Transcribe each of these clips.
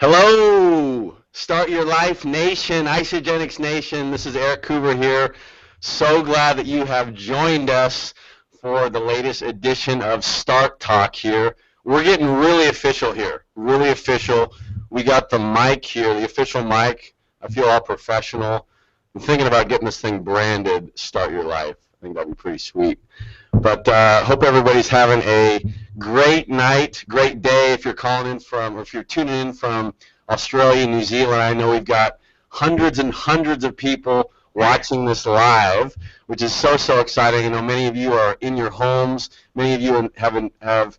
Hello, Start Your Life Nation, Isogenics Nation. This is Eric Coover here. So glad that you have joined us for the latest edition of Start Talk here. We're getting really official here, really official. We got the mic here, the official mic. I feel all professional. I'm thinking about getting this thing branded Start Your Life. I think that'd be pretty sweet. But hope everybody's having a great night, great day. If you're calling in from, or if you're tuning in from Australia, New Zealand, I know we've got hundreds and hundreds of people watching this live, which is so exciting. I know many of you are in your homes. Many of you have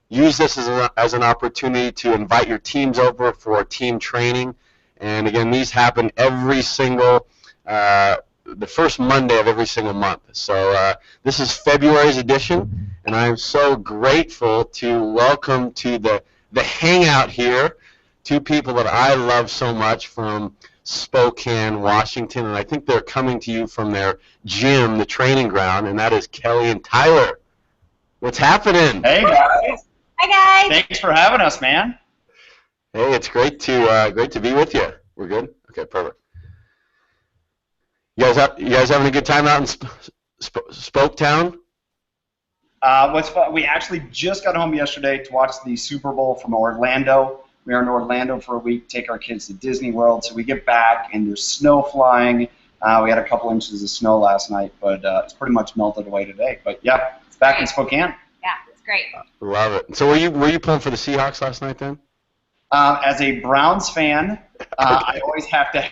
used this as an opportunity to invite your teams over for team training. And again, these happen every single the first Monday of every single month. So this is February's edition, and I'm so grateful to welcome to the hangout here two people that I love so much from Spokane, Washington, and I think they're coming to you from their gym, the training ground, and that is Kelley and Tyler. What's happening? Hey guys. Hi guys. Thanks for having us, man. Hey, it's great to be with you. We're good? Okay, perfect. You guys having a good time out in Spoketown? What's fun? We actually just got home yesterday to watch the Super Bowl from Orlando. We were in Orlando for a week, take our kids to Disney World. So we get back and there's snow flying. We had a couple inches of snow last night, but it's pretty much melted away today. But yeah, it's back in Spokane. Yeah, it's great. Love it. So were you pulling for the Seahawks last night then? As a Browns fan, I always have to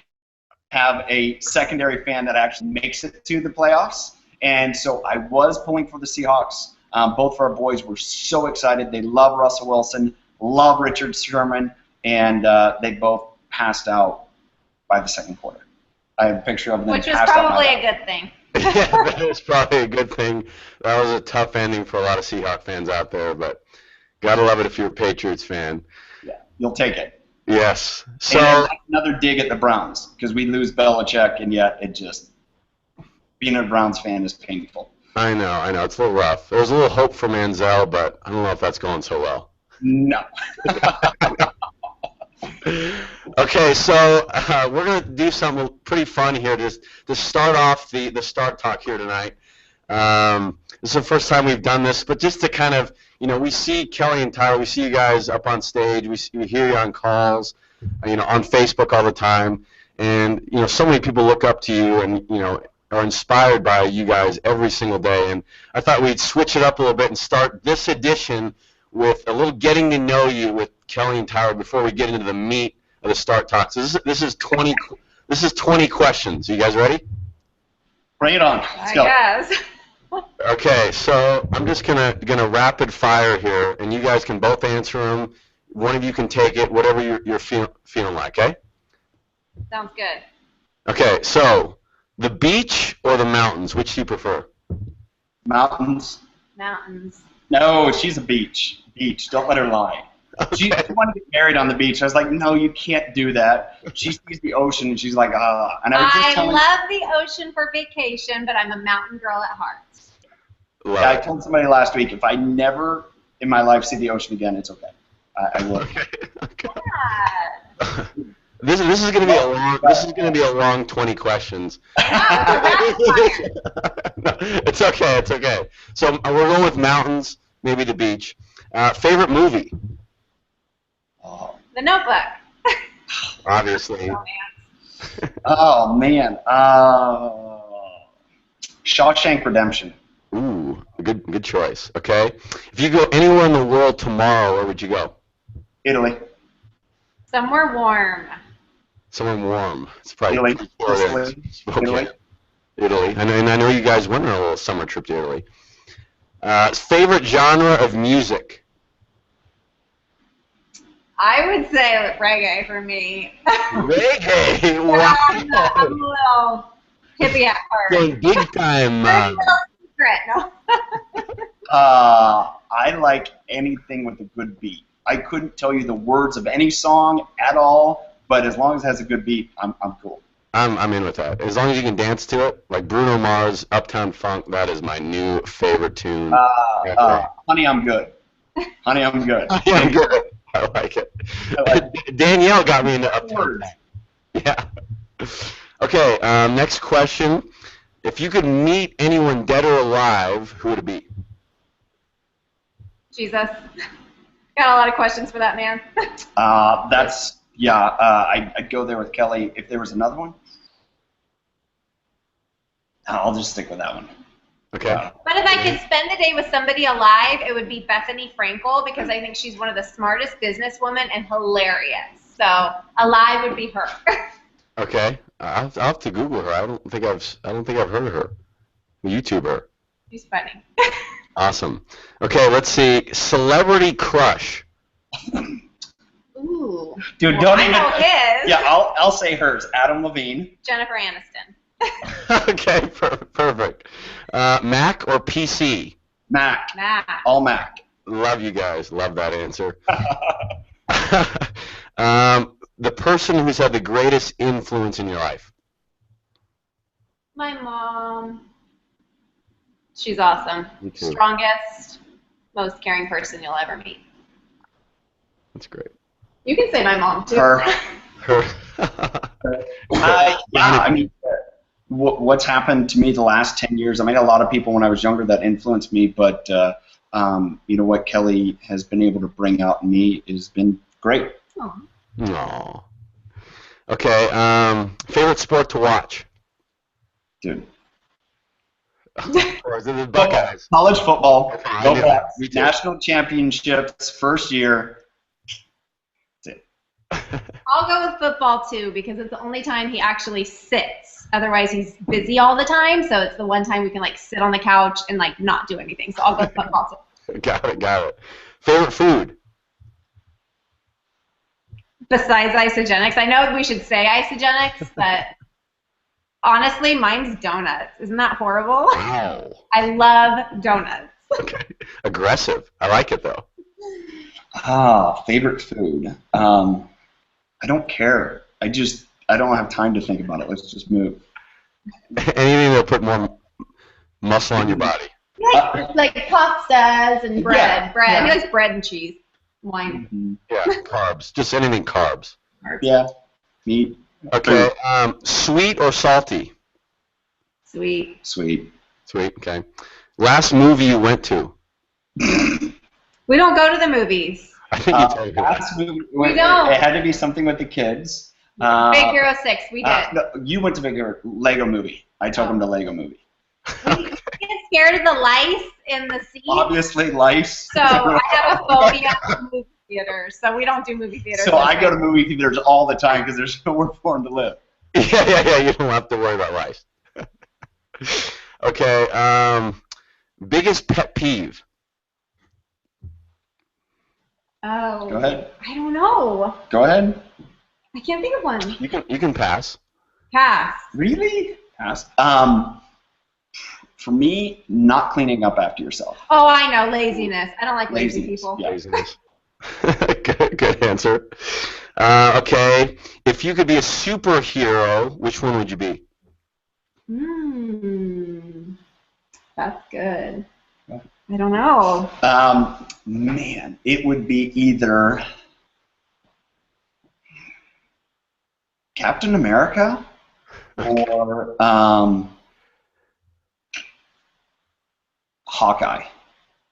have a secondary fan that actually makes it to the playoffs. And so I was pulling for the Seahawks. Both of our boys were so excited. They love Russell Wilson, love Richard Sherman, and they both passed out by the second quarter. I have a picture of them. Which was probably a good thing. Yeah, that was probably a good thing. That was a tough ending for a lot of Seahawks fans out there, but gotta love it if you're a Patriots fan. Yeah, you'll take it. Yes. So and another dig at the Browns because we lose Belichick, and yet it just being a Browns fan is painful. I know. It's a little rough. There was a little hope for Manziel, but I don't know if that's going so well. No. Okay, so we're going to do something pretty fun here to start off the Start Talk here tonight. This is the first time we've done this, but just to kind of, we see Kelley and Tyler, we see you guys up on stage, we hear you on calls, on Facebook all the time, and, so many people look up to you and, are inspired by you guys every single day, and I thought we'd switch it up a little bit and start this edition with a little getting to know you with Kelley and Tyler before we get into the meat of the Start Talk. So this is 20 questions. You guys ready? Bring it on. Let's go. Yes. Okay, so I'm just gonna rapid fire here, and you guys can both answer them. One of you can take it, whatever you're feeling like. Okay? Sounds good. Okay, so the beach or the mountains? Which do you prefer? Mountains. Mountains. No, she's a beach. Beach. Don't let her lie. She wanted to get married on the beach. I was like, no, you can't do that. She sees the ocean and she's like, ah. And I love the ocean for vacation, but I'm a mountain girl at heart. Yeah, I told somebody last week, if I never in my life see the ocean again, it's okay. I will. Okay. This is going to be a long 20 questions. It's okay. So we're going with mountains, maybe the beach. Favorite movie? The Notebook. Obviously. Oh man. Shawshank Redemption. Ooh, good choice. Okay. If you go anywhere in the world tomorrow, where would you go? Italy. Somewhere warm. Somewhere warm. It's probably Italy. I know you guys went on a little summer trip to Italy. Favorite genre of music? I would say reggae for me. Reggae? Wow. I'm a little hippie at heart. Going big time. Very little secret. No. I like anything with a good beat. I couldn't tell you the words of any song at all, but as long as it has a good beat, I'm cool. I'm in with that. As long as you can dance to it, like Bruno Mars, Uptown Funk, that is my new favorite tune. Honey, I'm good. Honey, I'm good. Yeah, I'm good. I like it. I like Danielle got me into Uptown words. Funk. Yeah. Okay, next question. If you could meet anyone dead or alive, who would it be? Jesus. Got a lot of questions for that man. I'd go there with Kelley. If there was another one, I'll just stick with that one. Okay. But if I could spend the day with somebody alive, it would be Bethany Frankel because I think she's one of the smartest businesswomen and hilarious. So alive would be her. Okay. I'll have to Google her. I don't think I've heard of her. YouTube her. She's funny. Awesome. Okay, let's see. Celebrity crush. Ooh. Dude, Well, don't I even. know his. Yeah, I'll say hers. Adam Levine. Jennifer Aniston. Okay, perfect. Mac or PC? Mac. Mac. All Mac. Love you guys. Love that answer. The person who's had the greatest influence in your life. My mom. She's awesome. Me too. Strongest, most caring person you'll ever meet. That's great. You can say my mom too. Her. Her. I mean, what's happened to me the last 10 years, I met a lot of people when I was younger that influenced me, but what Kelley has been able to bring out in me has been great. Aww. Okay, favorite sport to watch? Dude. Or is it the Buckeyes? College football. Okay, I Go knew Bucks. that. Me too. National championships, first year. That's it. I'll go with football too because it's the only time he actually sits. Otherwise, he's busy all the time. So it's the one time we can like sit on the couch and like not do anything. So I'll go with football too. Got it. Favorite food? Besides isogenics, I know we should say isogenics, but honestly, mine's donuts. Isn't that horrible? Wow. I love donuts. Okay. Aggressive. I like it though. Favorite food. I don't care. I don't have time to think about it. Let's just move. Anything that'll put more muscle on your body. Like pastas and bread. Yeah, Bread. yeah. He likes bread and cheese. Wine. Yeah, carbs. Just anything carbs. Yeah. Meat. Okay. Sweet or salty? Sweet. Sweet. Sweet. Okay. Last movie you went to? We don't go to the movies. I think you told me that. Last movie, We don't. It had to be something with the kids. Big Hero 6, we did. No, you went to Big Hero Lego movie. I took him to Lego movie. We get scared of the lice in the seat. Obviously, lice. So I have a phobia of movie theaters. So we don't do movie theaters. So I go to movie theaters all the time because there's nowhere for him to live. Yeah. You don't have to worry about lice. Okay. Biggest pet peeve? Oh. Go ahead. I don't know. Go ahead. I can't think of one. You can pass. Pass. Really? Ask. For me, not cleaning up after yourself. Oh, I know. Laziness. I don't like lazy Laziness, people. yeah. Laziness. Good answer. Okay. If you could be a superhero, which one would you be? That's good. I don't know. Man, it would be either Captain America or Hawkeye.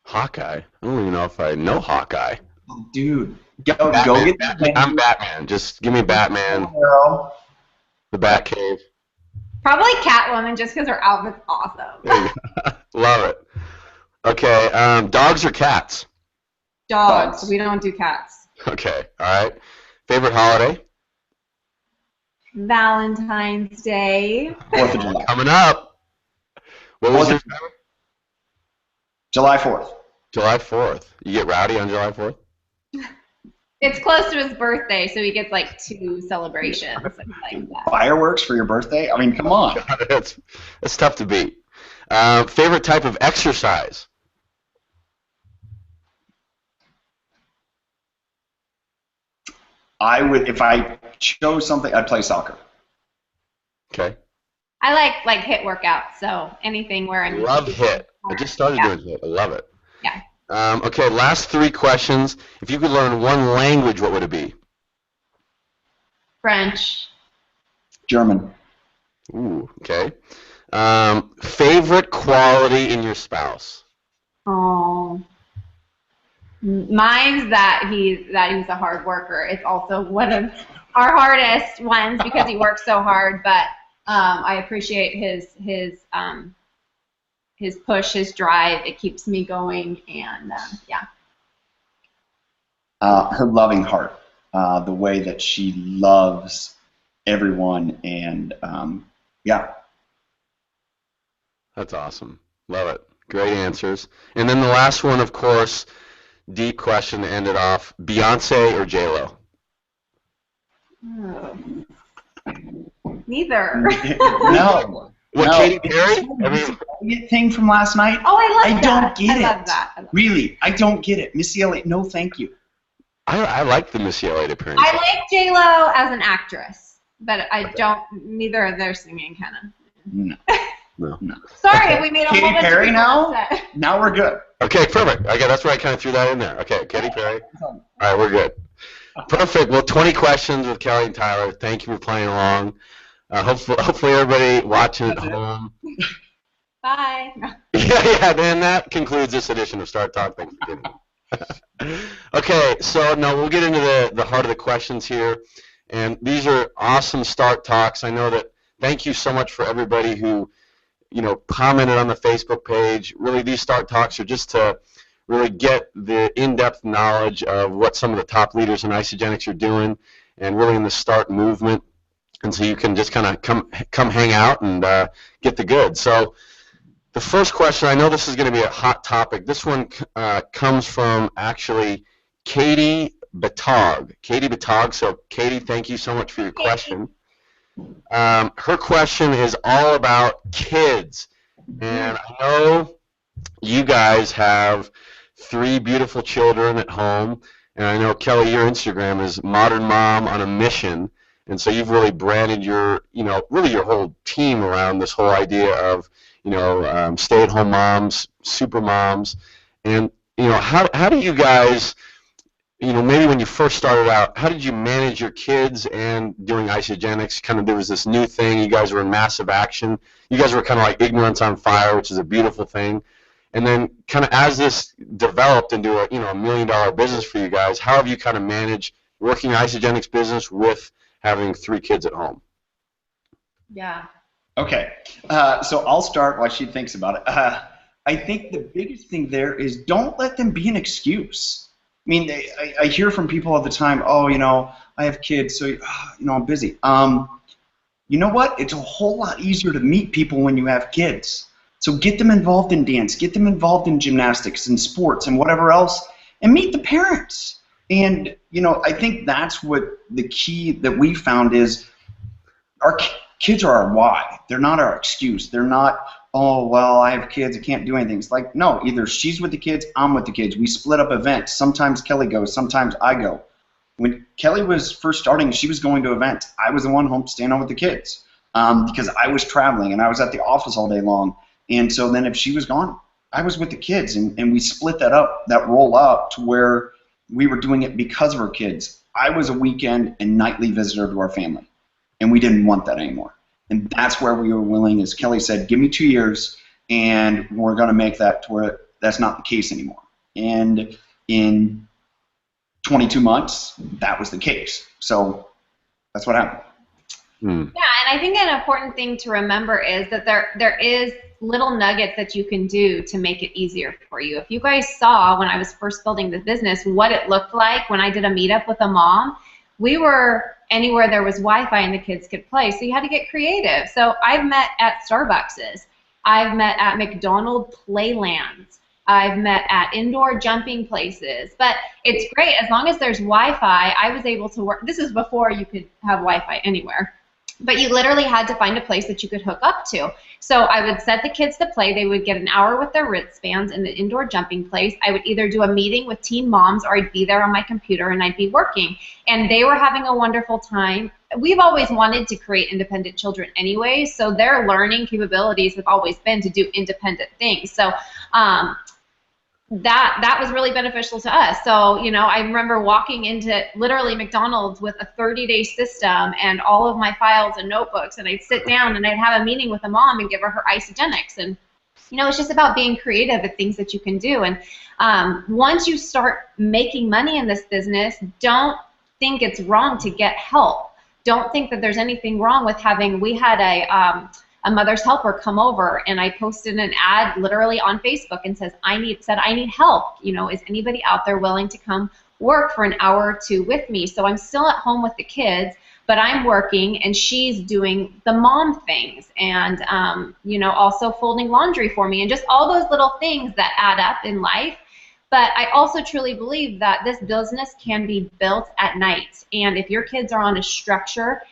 Hawkeye? I don't even know if I know Hawkeye. Oh, dude, go Batman, get Batman. I'm Batman. Just give me Batman. Hero. The Batcave. Probably Catwoman just because her outfit's awesome. There you go. Love it. Okay. Dogs or cats? Dogs. Dogs. We don't do cats. Okay. All right. Favorite holiday? Valentine's Day. 4th of July. Coming up. What was your favorite? July 4th. July 4th. You get rowdy on July 4th? It's close to his birthday, so he gets like 2 celebrations and like that. Fireworks for your birthday? I mean, come on. It's tough to beat. Favorite type of exercise? I would, if I chose something, I'd play soccer. Okay. I like hit workouts, so anything where I'm Love HIIT. I just started Yeah. doing HIIT. I love it. Yeah. Okay, last 3 questions. If you could learn one language, what would it be? French. German. Ooh, okay. Favorite quality in your spouse? Oh. Mine's that he's a hard worker. It's also one of our hardest ones because he works so hard. But I appreciate his push, his drive. It keeps me going, and yeah. Her loving heart, the way that she loves everyone, and yeah. That's awesome. Love it. Great answers. And then the last one, of course, deep question to end it off. Beyonce or J-Lo? Oh. Neither. No. What, No. Katy Perry? I mean, Thing from last night. Oh, I love I that. don't get I it. love that. I love Really, I don't get it. Missy Elliott, no, thank you. I like the Missy Elliott appearance. I like J-Lo as an actress, but I don't. Neither of their singing kind of. No. Sorry, we made a whole Katy bunch Perry of people now? upset. Now we're good. Okay, perfect. Okay, that's why I kind of threw that in there. Okay, Katy Perry. All right, we're good. Perfect. Well, 20 questions with Kelley and Tyler. Thank you for playing along. Hopefully everybody watching at home. Bye. Yeah, then that concludes this edition of Start Talk. Thanks for getting Okay, so now we'll get into the heart of the questions here. And these are awesome Start Talks. I know that, thank you so much for everybody who, commented on the Facebook page. Really, these Start Talks are just to really get the in-depth knowledge of what some of the top leaders in Isagenix are doing and really in the START movement. And so you can just kind of come hang out and get the goods. So the first question, I know this is going to be a hot topic. This one comes from actually Katie Batog. Katie Batog. So Katie, thank you so much for your question. Her question is all about kids. And I know you guys have 3 beautiful children at home. And I know, Kelley, your Instagram is Modern Mom on a Mission. And so you've really branded your, really your whole team around this whole idea of, stay-at-home moms, super moms. And, how do you guys, maybe when you first started out, how did you manage your kids and doing Isagenix? Kind of, there was this new thing. You guys were in massive action. You guys were kind of like ignorance on fire, which is a beautiful thing. And then kind of as this developed into a, $1 million business for you guys, how have you kind of managed working Isagenix business with having 3 kids at home? Yeah. Okay, so I'll start while she thinks about it. I think the biggest thing there is don't let them be an excuse. I mean, I hear from people all the time, oh, I have kids, so, I'm busy. You know what? It's a whole lot easier to meet people when you have kids. So get them involved in dance, get them involved in gymnastics and sports and whatever else, and meet the parents. And, I think that's what the key that we found is our kids are our why. They're not our excuse. They're not, oh, well, I have kids, I can't do anything. It's like, no, either she's with the kids, I'm with the kids. We split up events. Sometimes Kelley goes, sometimes I go. When Kelley was first starting, she was going to events. I was the one home staying home with the kids because I was traveling and I was at the office all day long. And so then if she was gone, I was with the kids. And we split that role up to where we were doing it because of our kids. I was a weekend and nightly visitor to our family. And we didn't want that anymore. And that's where we were willing, as Kelley said, give me 2 years, and we're going to make that to where that's not the case anymore. And in 22 months, that was the case. So that's what happened. Yeah, and I think an important thing to remember is that there is little nuggets that you can do to make it easier for you. If you guys saw when I was first building the business what it looked like when I did a meetup with a mom, we were anywhere there was Wi-Fi and the kids could play, so you had to get creative. So I've met at Starbucks. I've met at McDonald's playlands. I've met at indoor jumping places. But it's great. As long as there's Wi-Fi, I was able to work. This is before you could have Wi-Fi anywhere. But you literally had to find a place that you could hook up to. So I would set the kids to play. They would get an hour with their wristbands in the indoor jumping place. I would either do a meeting with teen moms or I'd be there on my computer and I'd be working. And they were having a wonderful time. We've always wanted to create independent children anyway, so their learning capabilities have always been to do independent things. So that was really beneficial to us. So, you know, I remember walking into literally McDonald's with a 30-day system and all of my files and notebooks, and I'd sit down and I'd have a meeting with a mom and give her isogenics. And, you know, it's just about being creative at things that you can do. And once you start making money in this business, don't think it's wrong to get help. Don't think that there's anything wrong with having, we had a mother's helper come over, and I posted an ad literally on Facebook and said, I need help. You know, is anybody out there willing to come work for an hour or two with me? So I'm still at home with the kids, but I'm working, and she's doing the mom things, and you know, also folding laundry for me, and just all those little things that add up in life. But I also truly believe that this business can be built at night, and if your kids are on a structure,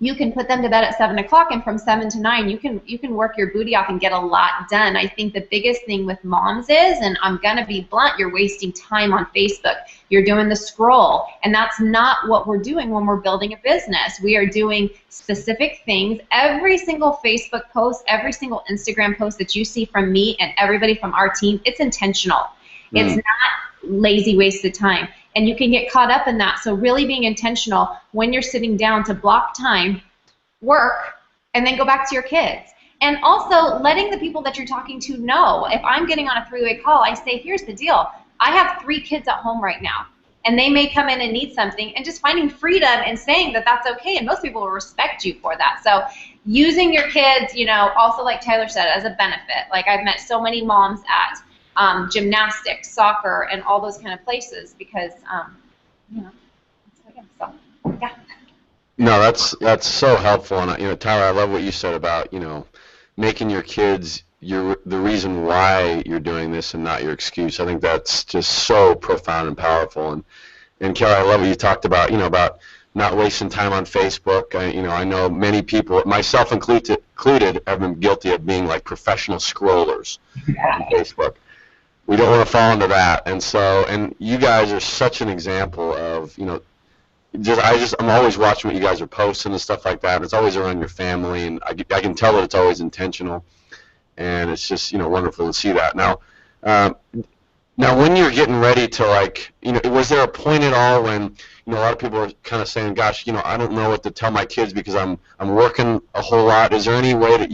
you can put them to bed at 7 o'clock, and from 7 to 9, you can work your booty off and get a lot done. I think the biggest thing with moms is, and I'm gonna be blunt, you're wasting time on Facebook. You're doing the scroll, and that's not what we're doing when we're building a business. We are doing specific things. Every single Facebook post, every single Instagram post that you see from me and everybody from our team, it's intentional. It's not lazy, wasted time. And you can get caught up in that. So really being intentional when you're sitting down to block time, work, and then go back to your kids. And also letting the people that you're talking to know. If I'm getting on a three-way call, I say, here's the deal. I have 3 kids at home right now, and they may come in and need something, and just finding freedom and saying that that's okay, and most people will respect you for that. So using your kids, you know, also like Tyler said, as a benefit. Like I've met so many moms at gymnastics, soccer, and all those kind of places because, you know, so, yeah. No, that's so helpful, and you know, Tyler, I love what you said about, you know, making your kids the reason why you're doing this and not your excuse. I think that's just so profound and powerful. And Kelley, I love what you talked about, you know, about not wasting time on Facebook. You know, I know many people, myself included, have been guilty of being like professional scrollers on Facebook. We don't want to fall into that, and you guys are such an example of, you know, I'm always watching what you guys are posting and stuff like that. It's always around your family, and I can tell that it's always intentional, and it's just, you know, wonderful to see that. Now when you're getting ready to, like, you know, was there a point at all when, you know, a lot of people are kind of saying, gosh, you know, I don't know what to tell my kids because I'm working a whole lot. Is there any way that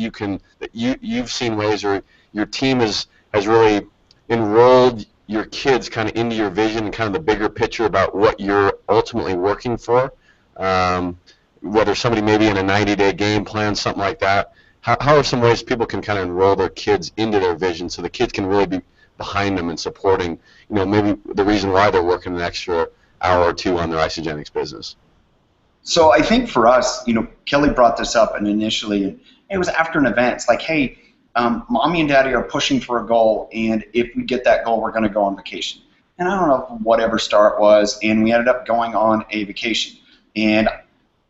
you've seen ways, or your team has really enrolled your kids kind of into your vision and kind of the bigger picture about what you're ultimately working for, whether somebody maybe in a 90-day game plan, something like that? How are some ways people can kind of enroll their kids into their vision so the kids can really be behind them and supporting, you know, maybe the reason why they're working an extra hour or two on their isogenics business? So I think for us, you know, Kelley brought this up, and initially it was after an event. It's like, hey, mommy and daddy are pushing for a goal, and if we get that goal, we're going to go on vacation. And I don't know whatever star it was, and we ended up going on a vacation. And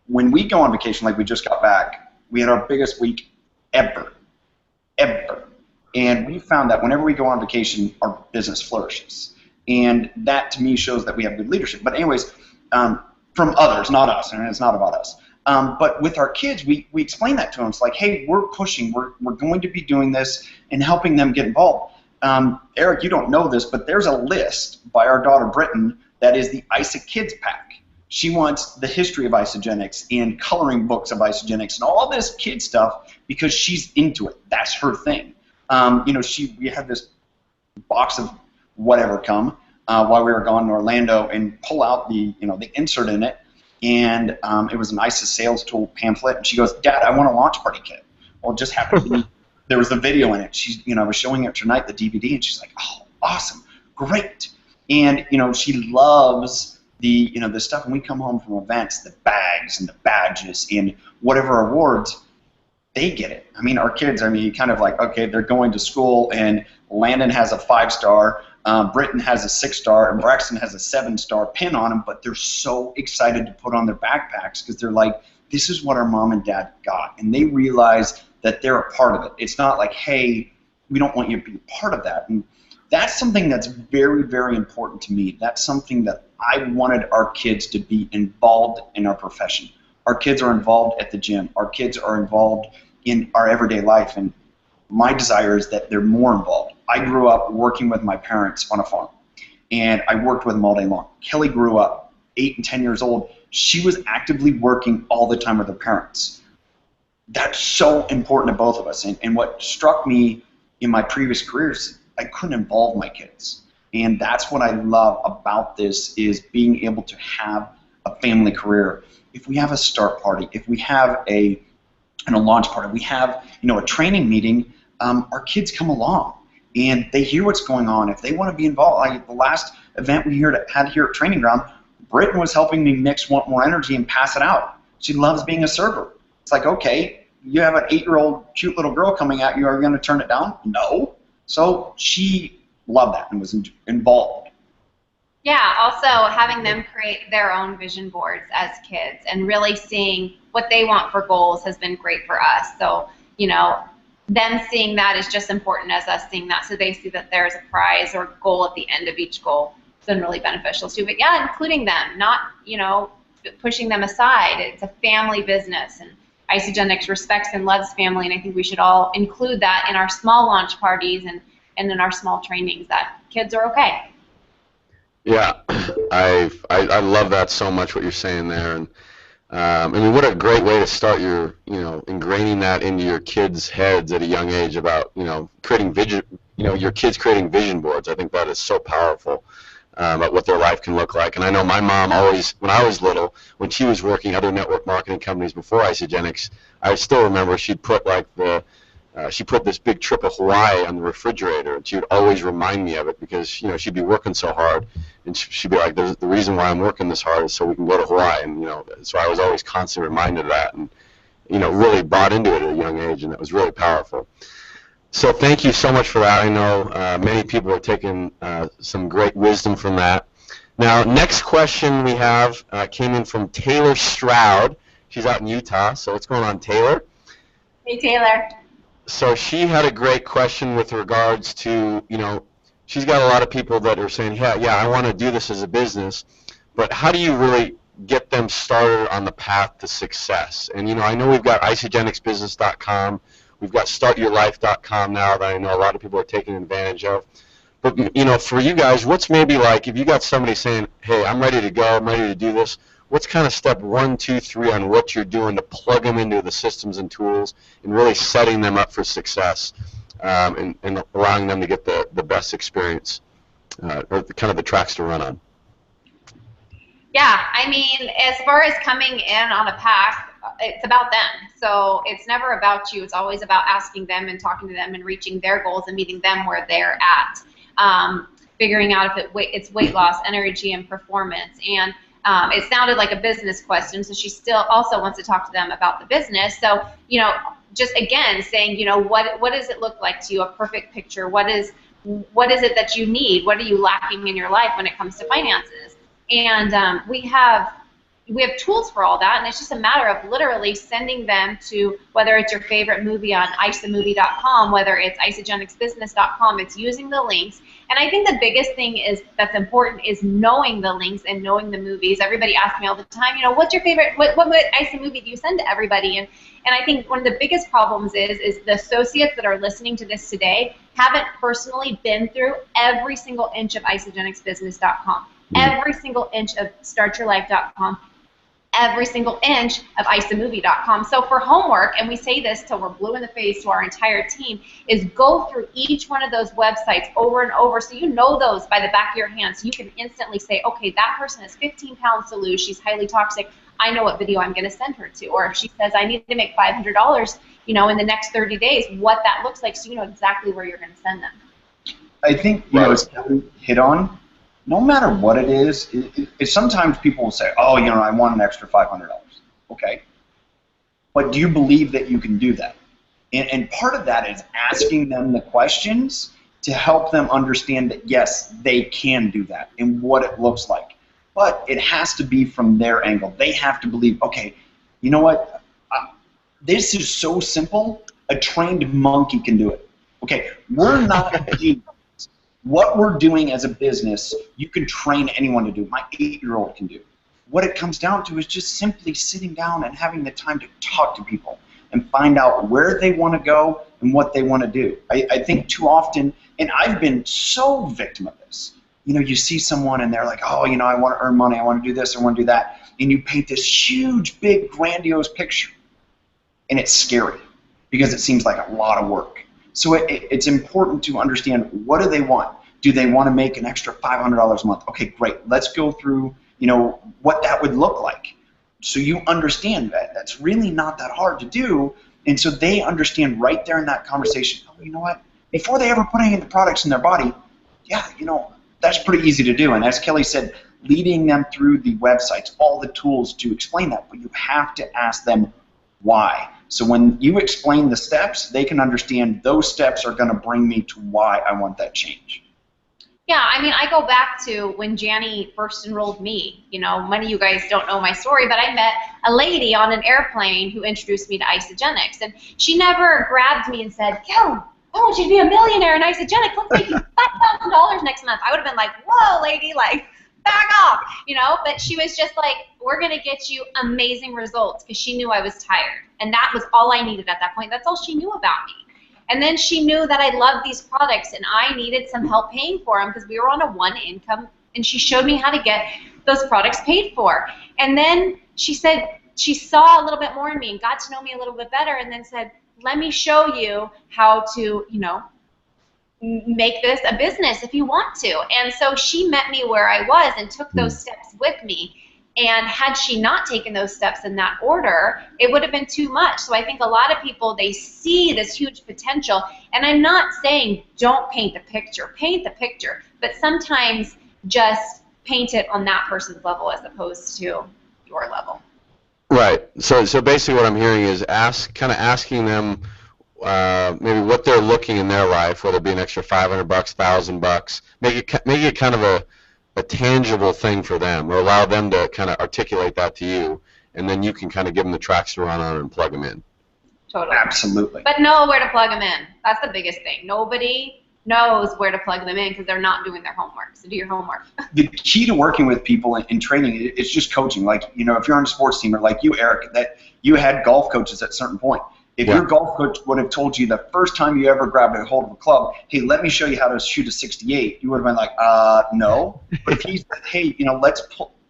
when we go on vacation, like we just got back, we had our biggest week ever. And we found that whenever we go on vacation, our business flourishes. And that, to me, shows that we have good leadership. But anyways, from others, not us, and it's not about us. But with our kids, we explain that to them. It's like, hey, we're pushing. We're going to be doing this and helping them get involved. Eric, you don't know this, but there's a list by our daughter, Britton, that is the ISA Kids Pack. She wants the history of isogenics and coloring books of isogenics and all this kid stuff because she's into it. That's her thing. You know, we had this box of whatever come while we were gone in Orlando and pull out the insert in it. And it was an ISA sales tool pamphlet, and she goes, Dad, I want a launch party kit. Well, it just happened to be, there was a video in it. I was showing her tonight the DVD, and she's like, oh, awesome, great. And, you know, she loves the stuff. When we come home from events, the bags and the badges and whatever awards, they get it. I mean, our kids, kind of like, okay, they're going to school, and Landon has a 5-star, Britton has a 6-star, and Braxton has a 7-star pin on them, but they're so excited to put on their backpacks because they're like, this is what our mom and dad got, and they realize that they're a part of it. It's not like, hey, we don't want you to be a part of that. And that's something that's very, very important to me. That's something that I wanted our kids to be involved in our profession. Our kids are involved at the gym. Our kids are involved in our everyday life, and my desire is that they're more involved. I grew up working with my parents on a farm, and I worked with them all day long. Kelley grew up 8 and 10 years old. She was actively working all the time with her parents. That's so important to both of us. And what struck me in my previous careers, I couldn't involve my kids. And that's what I love about this, is being able to have a family career. If we have a start party, if we have a launch party, we have a training meeting, our kids come along and they hear what's going on. If they want to be involved, the last event we had here at Training Ground, Britton was helping me mix Want More Energy and pass it out. She loves being a server. It's like, okay, you have an 8-year-old cute little girl coming at you. Are you going to turn it down? No. So she loved that and was involved. Yeah, also having them create their own vision boards as kids and really seeing what they want for goals has been great for us. So, them seeing that is just important as us seeing that, so they see that there's a prize or goal at the end of each goal. It's been really beneficial too. But yeah, including them, not, pushing them aside. It's a family business, and Isagenix respects and loves family, and I think we should all include that in our small launch parties and in our small trainings, that kids are okay. Yeah, I love that so much, what you're saying there, and I mean, what a great way to start your, ingraining that into your kids' heads at a young age about, creating vision, your kids creating vision boards. I think that is so powerful about what their life can look like. And I know my mom always, when I was little, when she was working other network marketing companies before Isagenix, I still remember she'd put like she put this big trip of Hawaii on the refrigerator, and she would always remind me of it because, she'd be working so hard, and she'd be like, the reason why I'm working this hard is so we can go to Hawaii, and, so I was always constantly reminded of that, and, really bought into it at a young age, and it was really powerful. So thank you so much for that. I know many people are taking some great wisdom from that. Now, next question we have came in from Taylor Stroud. She's out in Utah, so what's going on, Taylor? Hey, Taylor. So she had a great question with regards to, she's got a lot of people that are saying, yeah, I want to do this as a business, but how do you really get them started on the path to success? And, I know we've got isagenixbusiness.com, we've got startyourlife.com now that I know a lot of people are taking advantage of. But, for you guys, what's maybe like, if you got somebody saying, hey, I'm ready to go, I'm ready to do this, what's kind of step 1, 2, 3 on what you're doing to plug them into the systems and tools and really setting them up for success and allowing them to get the best experience or kind of the tracks to run on? Yeah, I mean, as far as coming in on a path, it's about them. So it's never about you. It's always about asking them and talking to them and reaching their goals and meeting them where they're at. Figuring out if it's weight loss, energy, and performance. And it sounded like a business question, so she still also wants to talk to them about the business. So, just again saying, what does it look like to you, a perfect picture? What is it that you need? What are you lacking in your life when it comes to finances? And we have tools for all that, and it's just a matter of literally sending them to, whether it's your favorite movie on isamovie.com, whether it's isagenixbusiness.com, it's using the links. And I think the biggest thing that's important is knowing the links and knowing the movies. Everybody asks me all the time, what's your favorite, what ISA movie do you send to everybody? And I think one of the biggest problems is the associates that are listening to this today haven't personally been through every single inch of isagenixbusiness.com, every single inch of startyourlife.com, every single inch of isamovie.com. So for homework, and we say this till we're blue in the face to our entire team, is go through each one of those websites over and over so you know those by the back of your hand. So you can instantly say, okay, that person is 15 pounds to lose. She's highly toxic. I know what video I'm going to send her to. Or if she says I need to make $500, in the next 30 days, what that looks like, so you know exactly where you're going to send them. I think, as Kelley hit on, no matter what it is, sometimes people will say, oh, I want an extra $500. Okay. But do you believe that you can do that? And part of that is asking them the questions to help them understand that, yes, they can do that and what it looks like. But it has to be from their angle. They have to believe, okay, you know what? This is so simple, a trained monkey can do it. Okay, we're not genius. What we're doing as a business, you can train anyone to do. My 8-year-old can do. What it comes down to is just simply sitting down and having the time to talk to people and find out where they want to go and what they want to do. I think too often And I've been so victim of this. You see someone and they're like, oh, I want to earn money, I want to do this, I want to do that. And you paint this huge, big, grandiose picture. And it's scary because it seems like a lot of work. So it's important to understand, what do they want? Do they want to make an extra $500 a month? Okay, great. Let's go through, what that would look like. So you understand that that's really not that hard to do. And so they understand right there in that conversation, oh, you know what? Before they ever put any of the products in their body, yeah, that's pretty easy to do. And as Kelley said, leading them through the websites, all the tools to explain that, but you have to ask them why. So when you explain the steps, they can understand those steps are going to bring me to why I want that change. Yeah, I mean, I go back to when Janny first enrolled me. Many of you guys don't know my story, but I met a lady on an airplane who introduced me to Isagenix, and she never grabbed me and said, Kelley, I want you to be a millionaire in Isagenix. Let's make you $5,000 next month. I would have been like, whoa, lady, like, back off, But she was just like, we're going to get you amazing results, because she knew I was tired. And that was all I needed at that point. That's all she knew about me. And then she knew that I loved these products and I needed some help paying for them because we were on a one income, and she showed me how to get those products paid for. And then she said she saw a little bit more in me and got to know me a little bit better, and then said, let me show you how to, make this a business if you want to. And so she met me where I was and took those steps with me. And had she not taken those steps in that order, it would have been too much. So I think a lot of people, they see this huge potential. And I'm not saying don't paint the picture. Paint the picture. But sometimes just paint it on that person's level as opposed to your level. Right. So basically what I'm hearing is asking them maybe what they're looking in their life, whether it be an extra $500, $1,000. Make it kind of a tangible thing for them, or allow them to kind of articulate that to you, and then you can kind of give them the tracks to run on and plug them in. Totally. Absolutely. But know where to plug them in. That's the biggest thing. Nobody knows where to plug them in because they're not doing their homework. So do your homework. The key to working with people in training is just coaching. Like, if you're on a sports team, or like you, Eric, that you had golf coaches at a certain point. If your golf coach would have told you the first time you ever grabbed a hold of a club, hey, let me show you how to shoot a 68, you would have been like, no. But if he said, hey, let's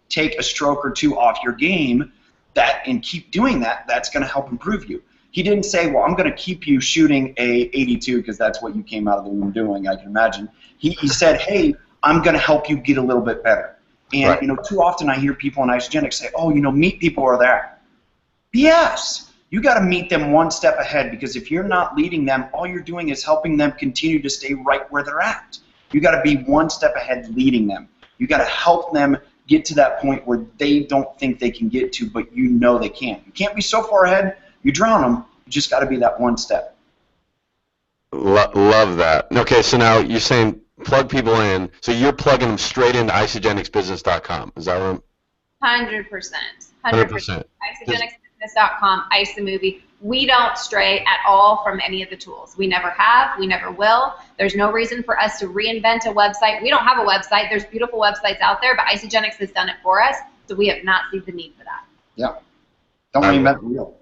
take a stroke or two off your game, and keep doing that, that's going to help improve you. He didn't say, well, I'm going to keep you shooting a 82 because that's what you came out of the womb doing, I can imagine. He said, hey, I'm going to help you get a little bit better. And, too often I hear people in Isagenix say, oh, meet people where they're at. BS. You got to meet them one step ahead, because if you're not leading them, all you're doing is helping them continue to stay right where they're at. You got to be one step ahead leading them. You got to help them get to that point where they don't think they can get to, but they can. You can't be so far ahead, you drown them. You just got to be that one step. Love that. Okay, so now you're saying plug people in, so you're plugging them straight into isagenixbusiness.com. Is that right? 100%. 100%. Isagenixbusiness.com, Ice the Movie. We don't stray at all from any of the tools. We never have. We never will. There's no reason for us to reinvent a website. We don't have a website. There's beautiful websites out there, but Isagenix has done it for us, so we have not seen the need for that. Yeah. Don't reinvent the wheel.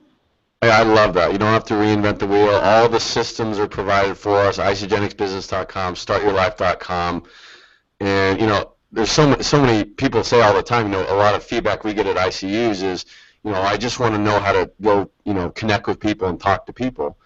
I love that. You don't have to reinvent the wheel. All the systems are provided for us. Isagenixbusiness.com, startyourlife.com. And, there's so many people say all the time, a lot of feedback we get at ICUs is, I just want to know how to go, connect with people and talk to people.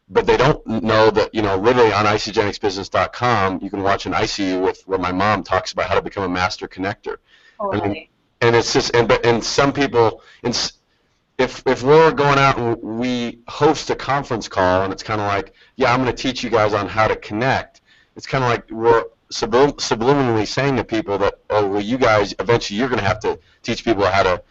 But they don't know that, literally on isagenixbusiness.com, you can watch an ICU where my mom talks about how to become a master connector. Totally. I mean, and it's just, and some people, if we're going out and we host a conference call and it's kind of like, yeah, I'm going to teach you guys on how to connect, it's kind of like we're subliminally saying to people that, oh, well, you guys, eventually you're going to have to teach people how to,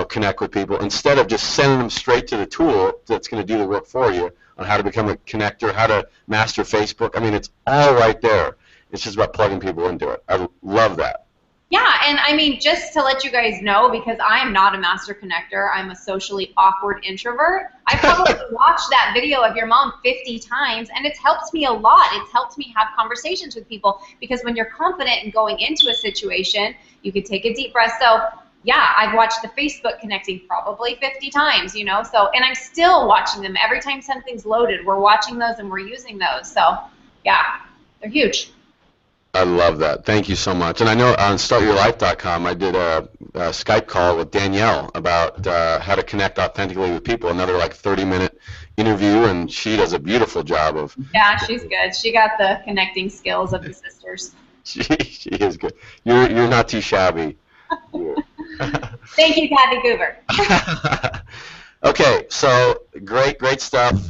connect with people, instead of just sending them straight to the tool that's going to do the work for you on how to become a connector, how to master Facebook. I mean, it's all right there. It's just about plugging people into it. I love that. Yeah, and I mean, just to let you guys know, because I am not a master connector, I'm a socially awkward introvert. I probably watched that video of your mom 50 times, and it's helped me a lot. It's helped me have conversations with people, because when you're confident in going into a situation, you can take a deep breath. So, yeah, I've watched the Facebook connecting probably 50 times, so, and I'm still watching them. Every time something's loaded, we're watching those and we're using those. So, yeah. they're huge. I love that. Thank you so much. And I know on StartYourLife.com, I did a Skype call with Danielle about how to connect authentically with people. Another like 30-minute interview, and she does a beautiful job of. Yeah, she's good. She got the connecting skills of the sisters. She is good. You're not too shabby. Thank you, Kathy Coover. Okay, so great stuff.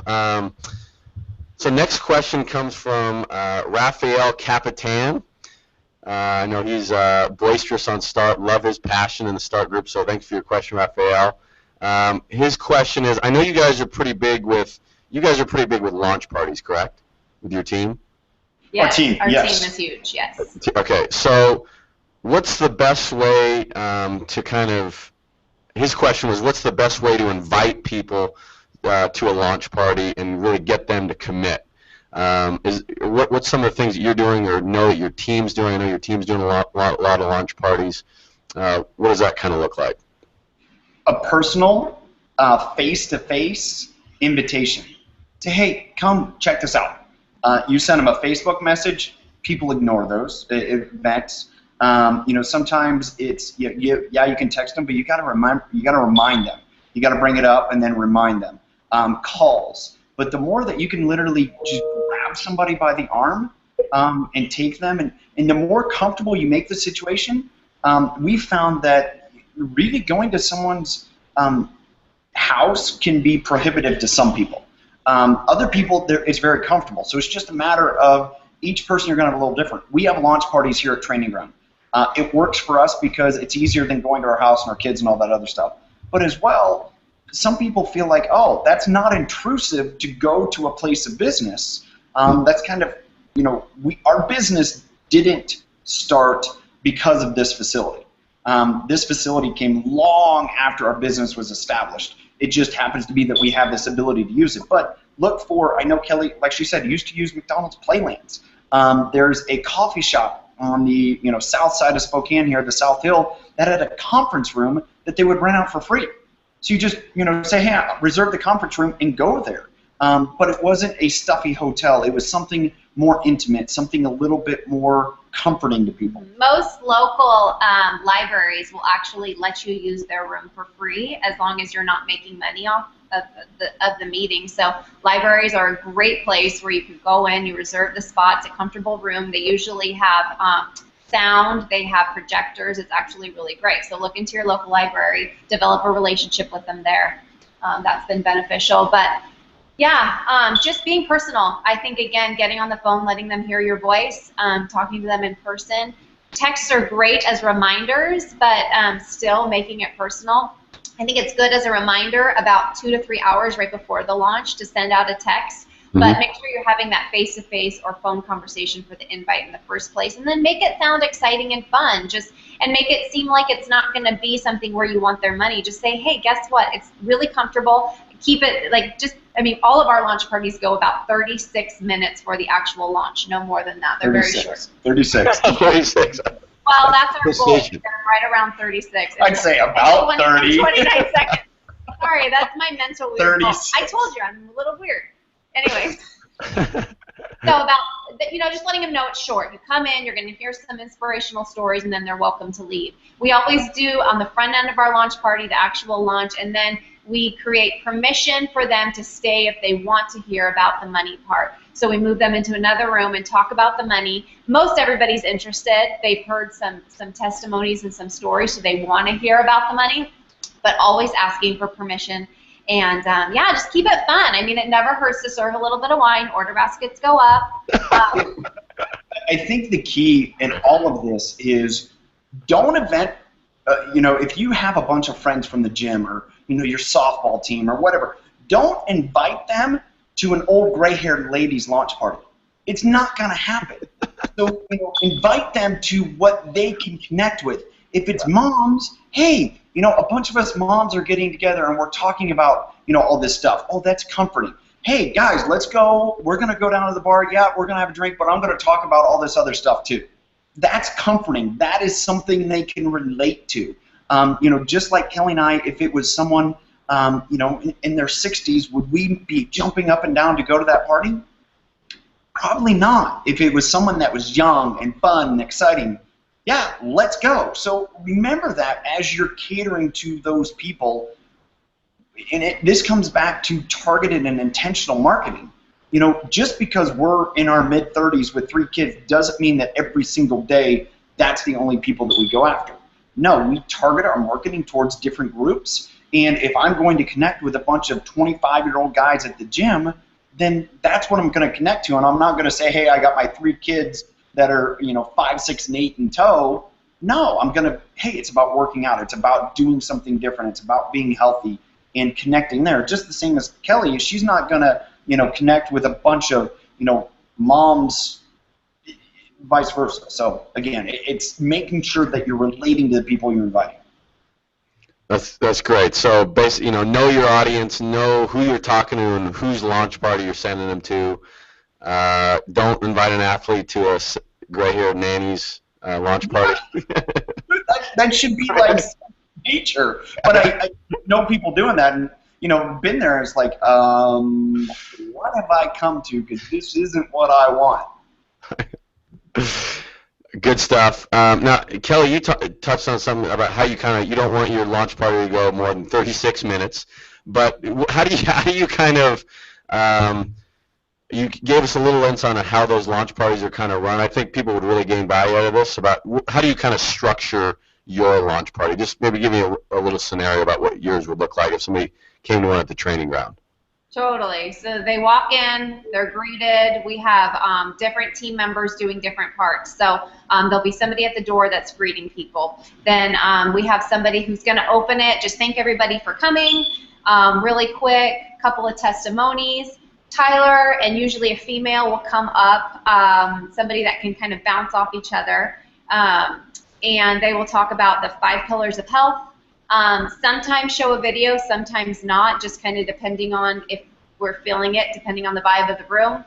So next question comes from Raphael Capitan. I know he's boisterous on Start, love his passion in the Start group, so thanks for your question, Raphael. His question is, I know you guys are pretty big with launch parties, correct? With your team? Yes, team is huge, yes. Okay, so what's the best way to kind of, his question was, what's the best way to invite people to a launch party and really get them to commit? What's some of the things that you're doing or know that your team's doing? I know your team's doing a lot of launch parties. What does that kind of look like? A personal, face-to-face invitation. Say, hey, come check this out. You send them a Facebook message. People ignore those events. Sometimes it's you can text them, but you got to remind them. You got to bring it up and then remind them. Calls, but the more that you can literally just grab somebody by the arm and take them, and the more comfortable you make the situation, we found that really going to someone's house can be prohibitive to some people. Other people, it's very comfortable. So it's just a matter of each person you're going to have a little different. We have launch parties here at Training Ground. It works for us because it's easier than going to our house and our kids and all that other stuff. But as well, some people feel like, oh, that's not intrusive to go to a place of business. That's kind of, our business didn't start because of this facility. This facility came long after our business was established. It just happens to be that we have this ability to use it. But look for, I know Kelley, like she said, used to use McDonald's Playlands. There's a coffee shop on the south side of Spokane here, the South Hill, that had a conference room that they would rent out for free. So you just say, hey, reserve the conference room and go there. But it wasn't a stuffy hotel. It was something more intimate, something a little bit more comforting to people. Most local libraries will actually let you use their room for free as long as you're not making money off of the meeting. So libraries are a great place where you can go in, you reserve the spot, it's a comfortable room. They usually have sound, they have projectors. It's actually really great. So look into your local library, develop a relationship with them there. That's been beneficial. But yeah, just being personal. I think, again, getting on the phone, letting them hear your voice, talking to them in person. Texts are great as reminders, but still making it personal. I think it's good as a reminder about 2 to 3 hours right before the launch to send out a text. But make sure you're having that face-to-face or phone conversation for the invite in the first place, and then make it sound exciting and fun. And make it seem like it's not going to be something where you want their money. Just say, hey, guess what? It's really comfortable. Keep it all of our launch parties go about 36 minutes for the actual launch, no more than that. They're 36. Very short. 36. 36. Well, that's our goal. They're right around 36. I'd say about 30. 29 seconds. Sorry, that's my mental weird. I told you I'm a little weird. Anyways, so just letting them know it's short. You come in, you're going to hear some inspirational stories, and then they're welcome to leave. We always do on the front end of our launch party, the actual launch, and then we create permission for them to stay if they want to hear about the money part. So we move them into another room and talk about the money. Most everybody's interested. They've heard some testimonies and some stories, so they want to hear about the money, but always asking for permission. And just keep it fun. I mean, it never hurts to serve a little bit of wine. Order baskets go up. I think the key in all of this is don't event, if you have a bunch of friends from the gym or, your softball team or whatever, don't invite them to an old gray-haired lady's launch party. It's not going to happen. So, invite them to what they can connect with. If it's moms, hey, a bunch of us moms are getting together and we're talking about, all this stuff. Oh, that's comforting. Hey, guys, let's go. We're going to go down to the bar. Yeah, we're going to have a drink, but I'm going to talk about all this other stuff too. That's comforting. That is something they can relate to. Just like Kelley and I, if it was someone, in their 60s, would we be jumping up and down to go to that party? Probably not. If it was someone that was young and fun and exciting, yeah, let's go. So remember that as you're catering to those people, and this comes back to targeted and intentional marketing. You know, just because we're in our mid-30s with 3 kids doesn't mean that every single day that's the only people that we go after. No, we target our marketing towards different groups, and if I'm going to connect with a bunch of 25-year-old guys at the gym, then that's what I'm going to connect to, and I'm not going to say, hey, I got my 3 kids that are, you know, 5, 6, and 8 in tow. No, I'm going to, hey, it's about working out. It's about doing something different. It's about being healthy and connecting there. Just the same as Kelley, she's not going to, you know, connect with a bunch of, you know, moms, vice versa. So again, it's making sure that you're relating to the people you're inviting. That's great. So basically, you know your audience, know who you're talking to and whose launch party you're sending them to. Don't invite an athlete to a gray-haired nanny's launch party. that should be like nature. But I know people doing that, and you know, been there. It's like, what have I come to? Because this isn't what I want. Good stuff. Now, Kelley, you touched on something about how you don't want your launch party to go more than 36 minutes. But how do you kind of you gave us a little insight on how those launch parties are kind of run. I think people would really gain value out of this. About how do you kind of structure your launch party? Just maybe give me a little scenario about what yours would look like if somebody came to one at the training ground. Totally. So they walk in, they're greeted. We have different team members doing different parts. So there'll be somebody at the door that's greeting people. Then we have somebody who's going to open it, just thank everybody for coming, really quick, couple of testimonies. Tyler and usually a female will come up, somebody that can kind of bounce off each other, and they will talk about the 5 pillars of health. Sometimes show a video, sometimes not, just kind of depending on if we're feeling it, depending on the vibe of the room.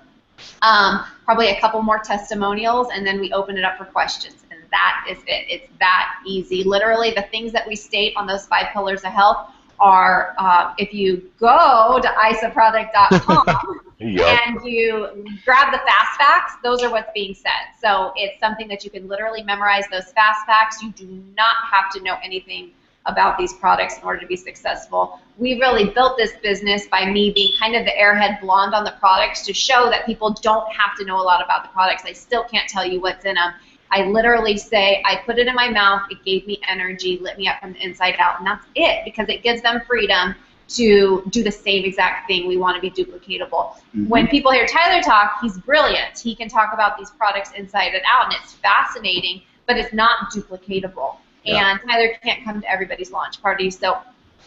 Probably a couple more testimonials, and then we open it up for questions. And that is it. It's that easy. Literally, the things that we state on those 5 pillars of health are, if you go to isaproduct.com yep. and you grab the fast facts, those are what's being said. So it's something that you can literally memorize those fast facts. You do not have to know anything about these products in order to be successful. We really built this business by me being kind of the airhead blonde on the products to show that people don't have to know a lot about the products. I still can't tell you what's in them. I literally say, I put it in my mouth, it gave me energy, lit me up from the inside out, and that's it, because it gives them freedom to do the same exact thing. We want to be duplicatable. Mm-hmm. When people hear Tyler talk, he's brilliant. He can talk about these products inside and out, and it's fascinating, but it's not duplicatable. Yeah. And Tyler can't come to everybody's launch party. So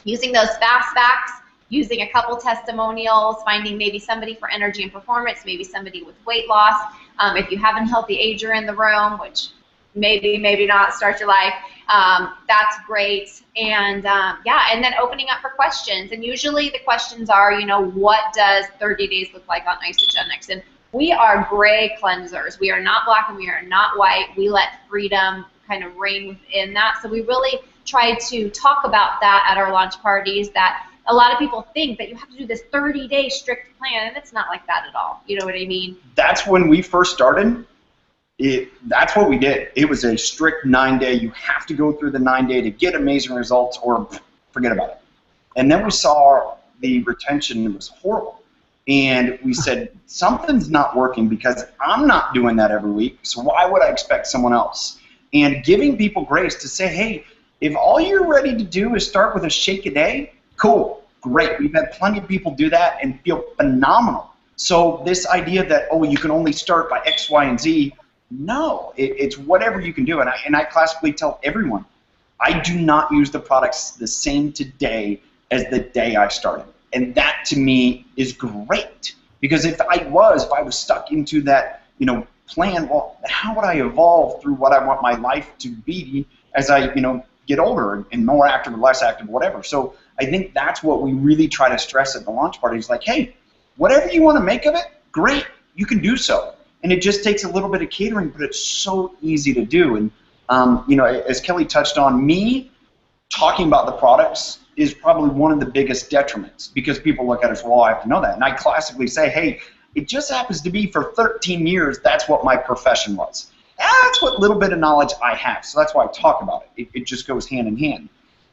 using those fast facts, using a couple testimonials, finding maybe somebody for energy and performance, maybe somebody with weight loss. If you have a healthy ager in the room, which maybe not, start your life, that's great. And yeah, and then opening up for questions. And usually the questions are, you know, what does 30 days look like on Isagenix? And we are gray cleansers. We are not black and we are not white. We let freedom kind of reign within that. So we really try to talk about that at our launch parties, that a lot of people think that you have to do this 30-day strict plan, and it's not like that at all. You know what I mean? That's when we first started. That's what we did. It was a strict 9-day. You have to go through the 9-day to get amazing results, or forget about it. And then we saw the retention was horrible. And we said, something's not working because I'm not doing that every week, so why would I expect someone else? And giving people grace to say, hey, if all you're ready to do is start with a shake a day, cool, great. We've had plenty of people do that and feel phenomenal. So this idea that, oh, you can only start by X, Y, and Z, no, it's whatever you can do. And I classically tell everyone, I do not use the products the same today as the day I started. And that to me is great, because if I was stuck into that, you know, plan, well, how would I evolve through what I want my life to be as I, you know, get older and more active or less active, whatever. So I think that's what we really try to stress at the launch party is like, hey, whatever you want to make of it, great, you can do so. And it just takes a little bit of catering, but it's so easy to do. And, you know, as Kelley touched on, me talking about the products is probably one of the biggest detriments, because people look at us, well, I have to know that. And I classically say, hey, It just happens to be for 13 years, that's what my profession was. That's what little bit of knowledge I have, so that's why I talk about it. It just goes hand in hand.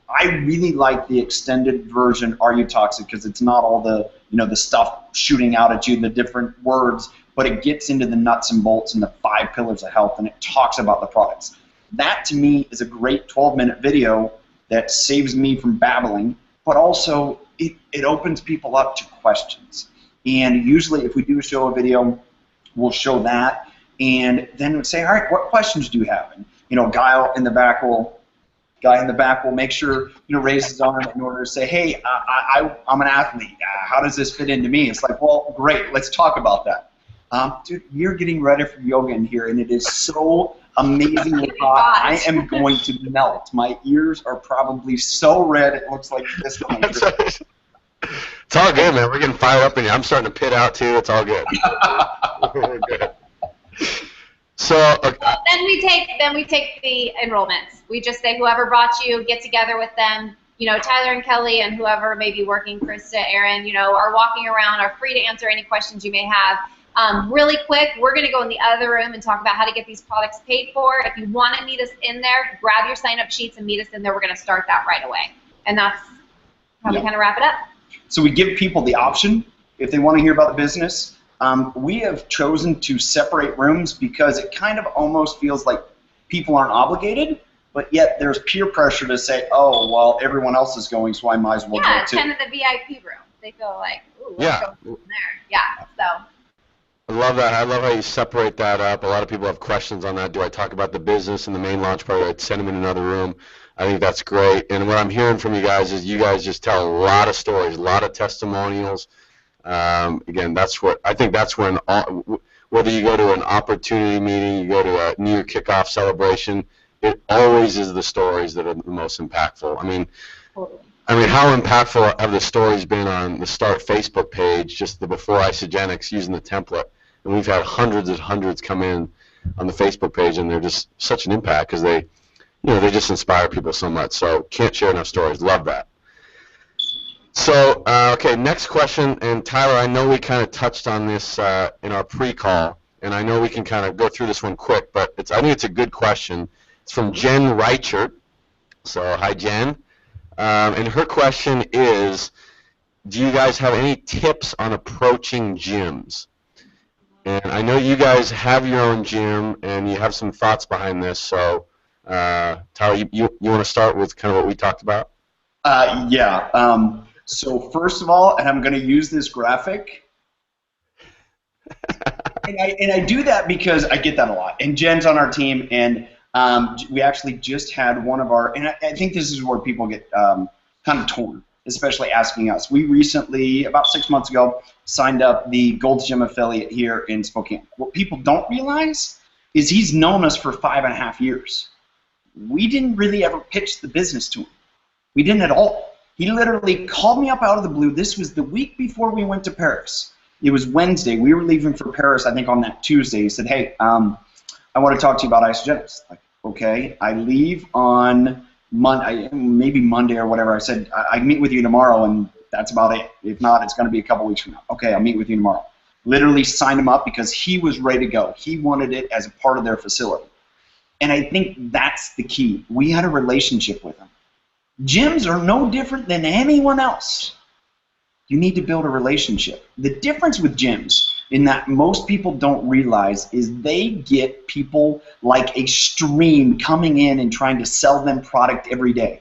I really like the extended version, Are You Toxic? Because it's not all the, the stuff shooting out at you, the different words, but it gets into the nuts and bolts and the 5 pillars of health, and it talks about the products. That, to me, is a great 12-minute video that saves me from babbling, but also it opens people up to questions. And usually if we do show a video, we'll show that, and then we'll say, all right, what questions do you have? And, guy in the back will make sure, raise his arm in order to say, hey, I'm an athlete. How does this fit into me? It's like, well, great, let's talk about that. Dude, you're getting ready for yoga in here, and it is so amazingly hot. I am going to melt. My ears are probably so red, it looks like this. It's all good, man. We're getting fired up in here. I'm starting to pit out, too. It's all good. We're good. So then we take the enrollments. We just say whoever brought you, get together with them. Tyler and Kelly and whoever may be working, Krista, Aaron, are walking around, are free to answer any questions you may have. Really quick, we're going to go in the other room and talk about how to get these products paid for. If you want to meet us in there, grab your sign-up sheets and meet us in there. We're going to start that right away. And that's how we kind of wrap it up. So we give people the option if they want to hear about the business. We have chosen to separate rooms because it kind of almost feels like people aren't obligated, but yet there's peer pressure to say, oh, well, everyone else is going, so I might as well go too. Yeah, kind of the VIP room. They feel like, ooh, let's go from there. Yeah, so. I love that. I love how you separate that up. A lot of people have questions on that. Do I talk about the business and the main launch part, or I'd send them in another room? I think that's great. And what I'm hearing from you guys is you guys just tell a lot of stories, a lot of testimonials. Again, I think that's when, whether you go to an opportunity meeting, you go to a New Year kickoff celebration, it always is the stories that are the most impactful. I mean, how impactful have the stories been on the Start Facebook page, just the before Isogenics using the template? And we've had hundreds and hundreds come in on the Facebook page, and they're just such an impact because they just inspire people so much. So can't share enough stories. Love that. So, okay, next question. And Tyler, I know we kind of touched on this in our pre-call, and I know we can kind of go through this one quick, but I think it's a good question. It's from Jen Reichert. So, hi, Jen. And her question is, do you guys have any tips on approaching gyms? And I know you guys have your own gym, and you have some thoughts behind this. So, Tyler, you want to start with kind of what we talked about? Yeah. So first of all, and I'm going to use this graphic, and I do that because I get that a lot. And Jen's on our team, and we actually just had one of our, and I think this is where people get kind of torn, especially asking us. We recently, about 6 months ago, signed up the Gold's Gym affiliate here in Spokane. What people don't realize is he's known us for 5.5 years. We didn't really ever pitch the business to him. We didn't at all. He literally called me up out of the blue. This was the week before we went to Paris. It was Wednesday. We were leaving for Paris, I think, on that Tuesday. He said, hey, I want to talk to you about Isogenics. Like, okay. I leave on Monday, maybe Monday or whatever. I said, I meet with you tomorrow, and that's about it. If not, it's going to be a couple weeks from now. Okay, I'll meet with you tomorrow. Literally signed him up because he was ready to go. He wanted it as a part of their facility. And I think that's the key. We had a relationship with him. Gyms are no different than anyone else. You need to build a relationship. The difference with gyms, in that most people don't realize, is they get people like a stream coming in and trying to sell them product every day.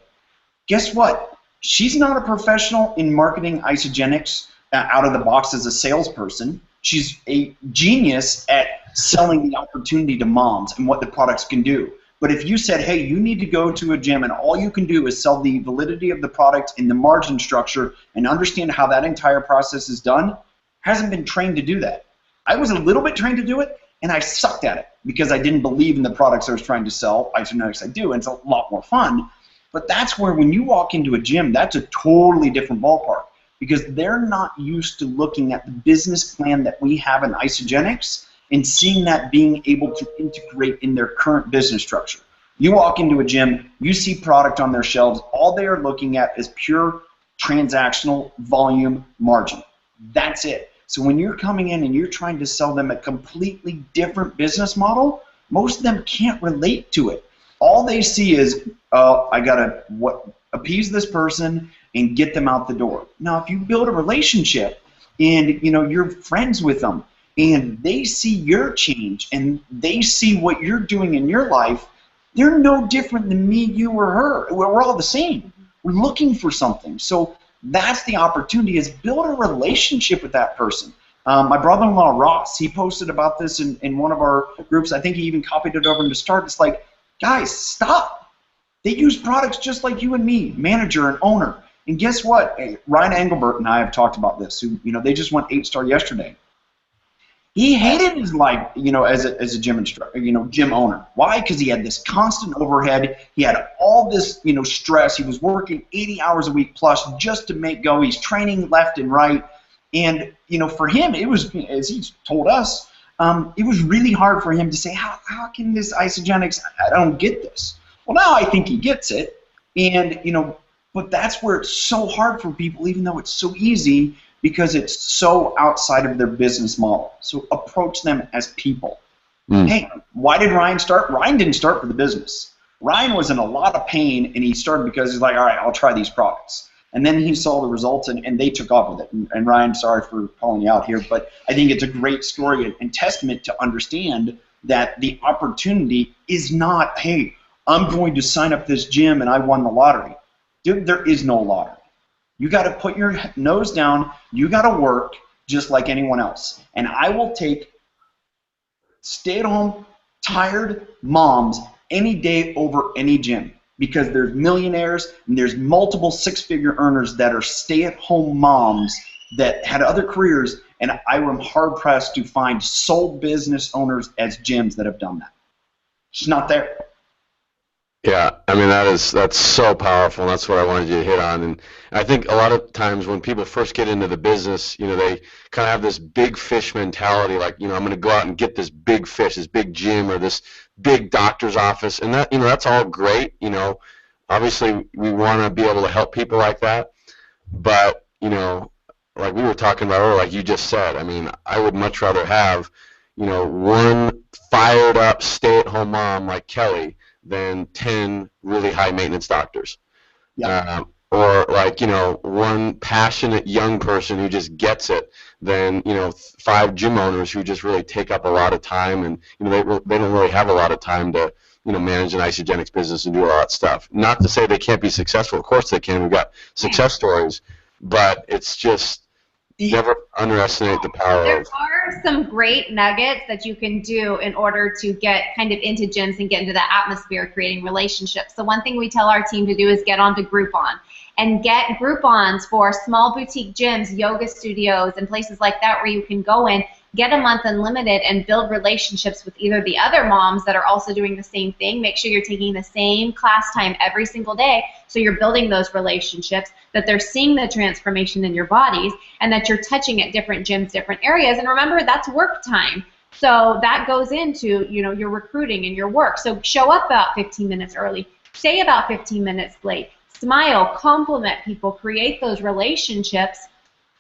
Guess what? She's not a professional in marketing Isogenics out of the box as a salesperson. She's a genius at selling the opportunity to moms and what the products can do. But if you said, hey, you need to go to a gym and all you can do is sell the validity of the product and the margin structure and understand how that entire process is done, hasn't been trained to do that. I was a little bit trained to do it, and I sucked at it because I didn't believe in the products I was trying to sell. Isogenics I do, and it's a lot more fun. But that's where when you walk into a gym, that's a totally different ballpark because they're not used to looking at the business plan that we have in Isogenics and seeing that being able to integrate in their current business structure. You walk into a gym, you see product on their shelves, all they are looking at is pure transactional volume margin. That's it. So when you're coming in and you're trying to sell them a completely different business model, most of them can't relate to it. All they see is, I gotta appease this person and get them out the door. Now, if you build a relationship and you're friends with them and they see your change and they see what you're doing in your life, they're no different than me, you, or her. We're all the same. We're looking for something. So that's the opportunity, is build a relationship with that person. My brother-in-law, Ross, he posted about this in one of our groups. I think he even copied it over to Start. It's like, guys, stop. They use products just like you and me, manager and owner. And guess what? Hey, Ryan Engelbert and I have talked about this. They just went 8-star yesterday. He hated his life, as a gym instructor, gym owner. Why? Because he had this constant overhead. He had all this, stress. He was working 80 hours a week plus just to make go. He's training left and right. And, for him, it was, as he's told us, it was really hard for him to say, how can this Isagenix, I don't get this. Well, now I think he gets it. And, but that's where it's so hard for people, even though it's so easy, because it's so outside of their business model. So approach them as people. Hey, why did Ryan start? Ryan didn't start for the business. Ryan was in a lot of pain, and he started because he's like, all right, I'll try these products. And then he saw the results, and they took off with it. And Ryan, sorry for calling you out here, but I think it's a great story and testament to understand that the opportunity is not, hey, I'm going to sign up this gym and I won the lottery. Dude, there is no lottery. You got to put your nose down. You got to work just like anyone else. And I will take stay-at-home, tired moms any day over any gym, because there's millionaires and there's multiple six-figure earners that are stay-at-home moms that had other careers, and I am hard-pressed to find sole business owners as gyms that have done that. It's not there. Yeah, I mean, that's so powerful, and that's what I wanted you to hit on. And I think a lot of times when people first get into the business, they kind of have this big fish mentality, like, I'm going to go out and get this big fish, this big gym or this big doctor's office, and that, that's all great. Obviously we want to be able to help people like that, but, like we were talking about earlier, like you just said, I mean, I would much rather have, one fired up stay-at-home mom like Kelley than 10 really high-maintenance doctors. Yeah. Or like, one passionate young person who just gets it than, 5 gym owners who just really take up a lot of time, and, they don't really have a lot of time to, manage an Isagenix business and do a lot of stuff. Not to say they can't be successful. Of course they can. We've got success stories. But it's just, never underestimate the power There of. are some great nuggets that you can do in order to get kind of into gyms and get into the atmosphere, creating relationships. So one thing we tell our team to do is get onto Groupon and get Groupons for small boutique gyms, yoga studios, and places like that where you can go in, get a month unlimited, and build relationships with either the other moms that are also doing the same thing. Make sure you're taking the same class time every single day, so you're building those relationships, that they're seeing the transformation in your bodies, and that you're touching at different gyms, different areas. And remember, that's work time. So that goes into, your recruiting and your work. So show up about 15 minutes early. Stay about 15 minutes late. Smile, compliment people, create those relationships.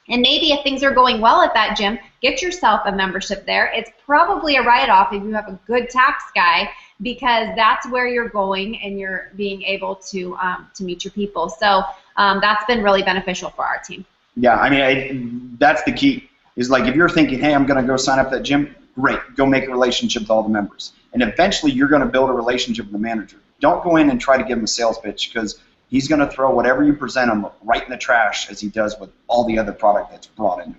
And maybe if things are going well at that gym, get yourself a membership there. It's probably a write-off if you have a good tax guy, because that's where you're going and you're being able to meet your people. So that's been really beneficial for our team. Yeah, I mean, that's the key. Is like, if you're thinking, hey, I'm going to go sign up at that gym, great. Go make a relationship with all the members. And eventually you're going to build a relationship with the manager. Don't go in and try to give him a sales pitch, because he's going to throw whatever you present him right in the trash, as he does with all the other product that's brought in.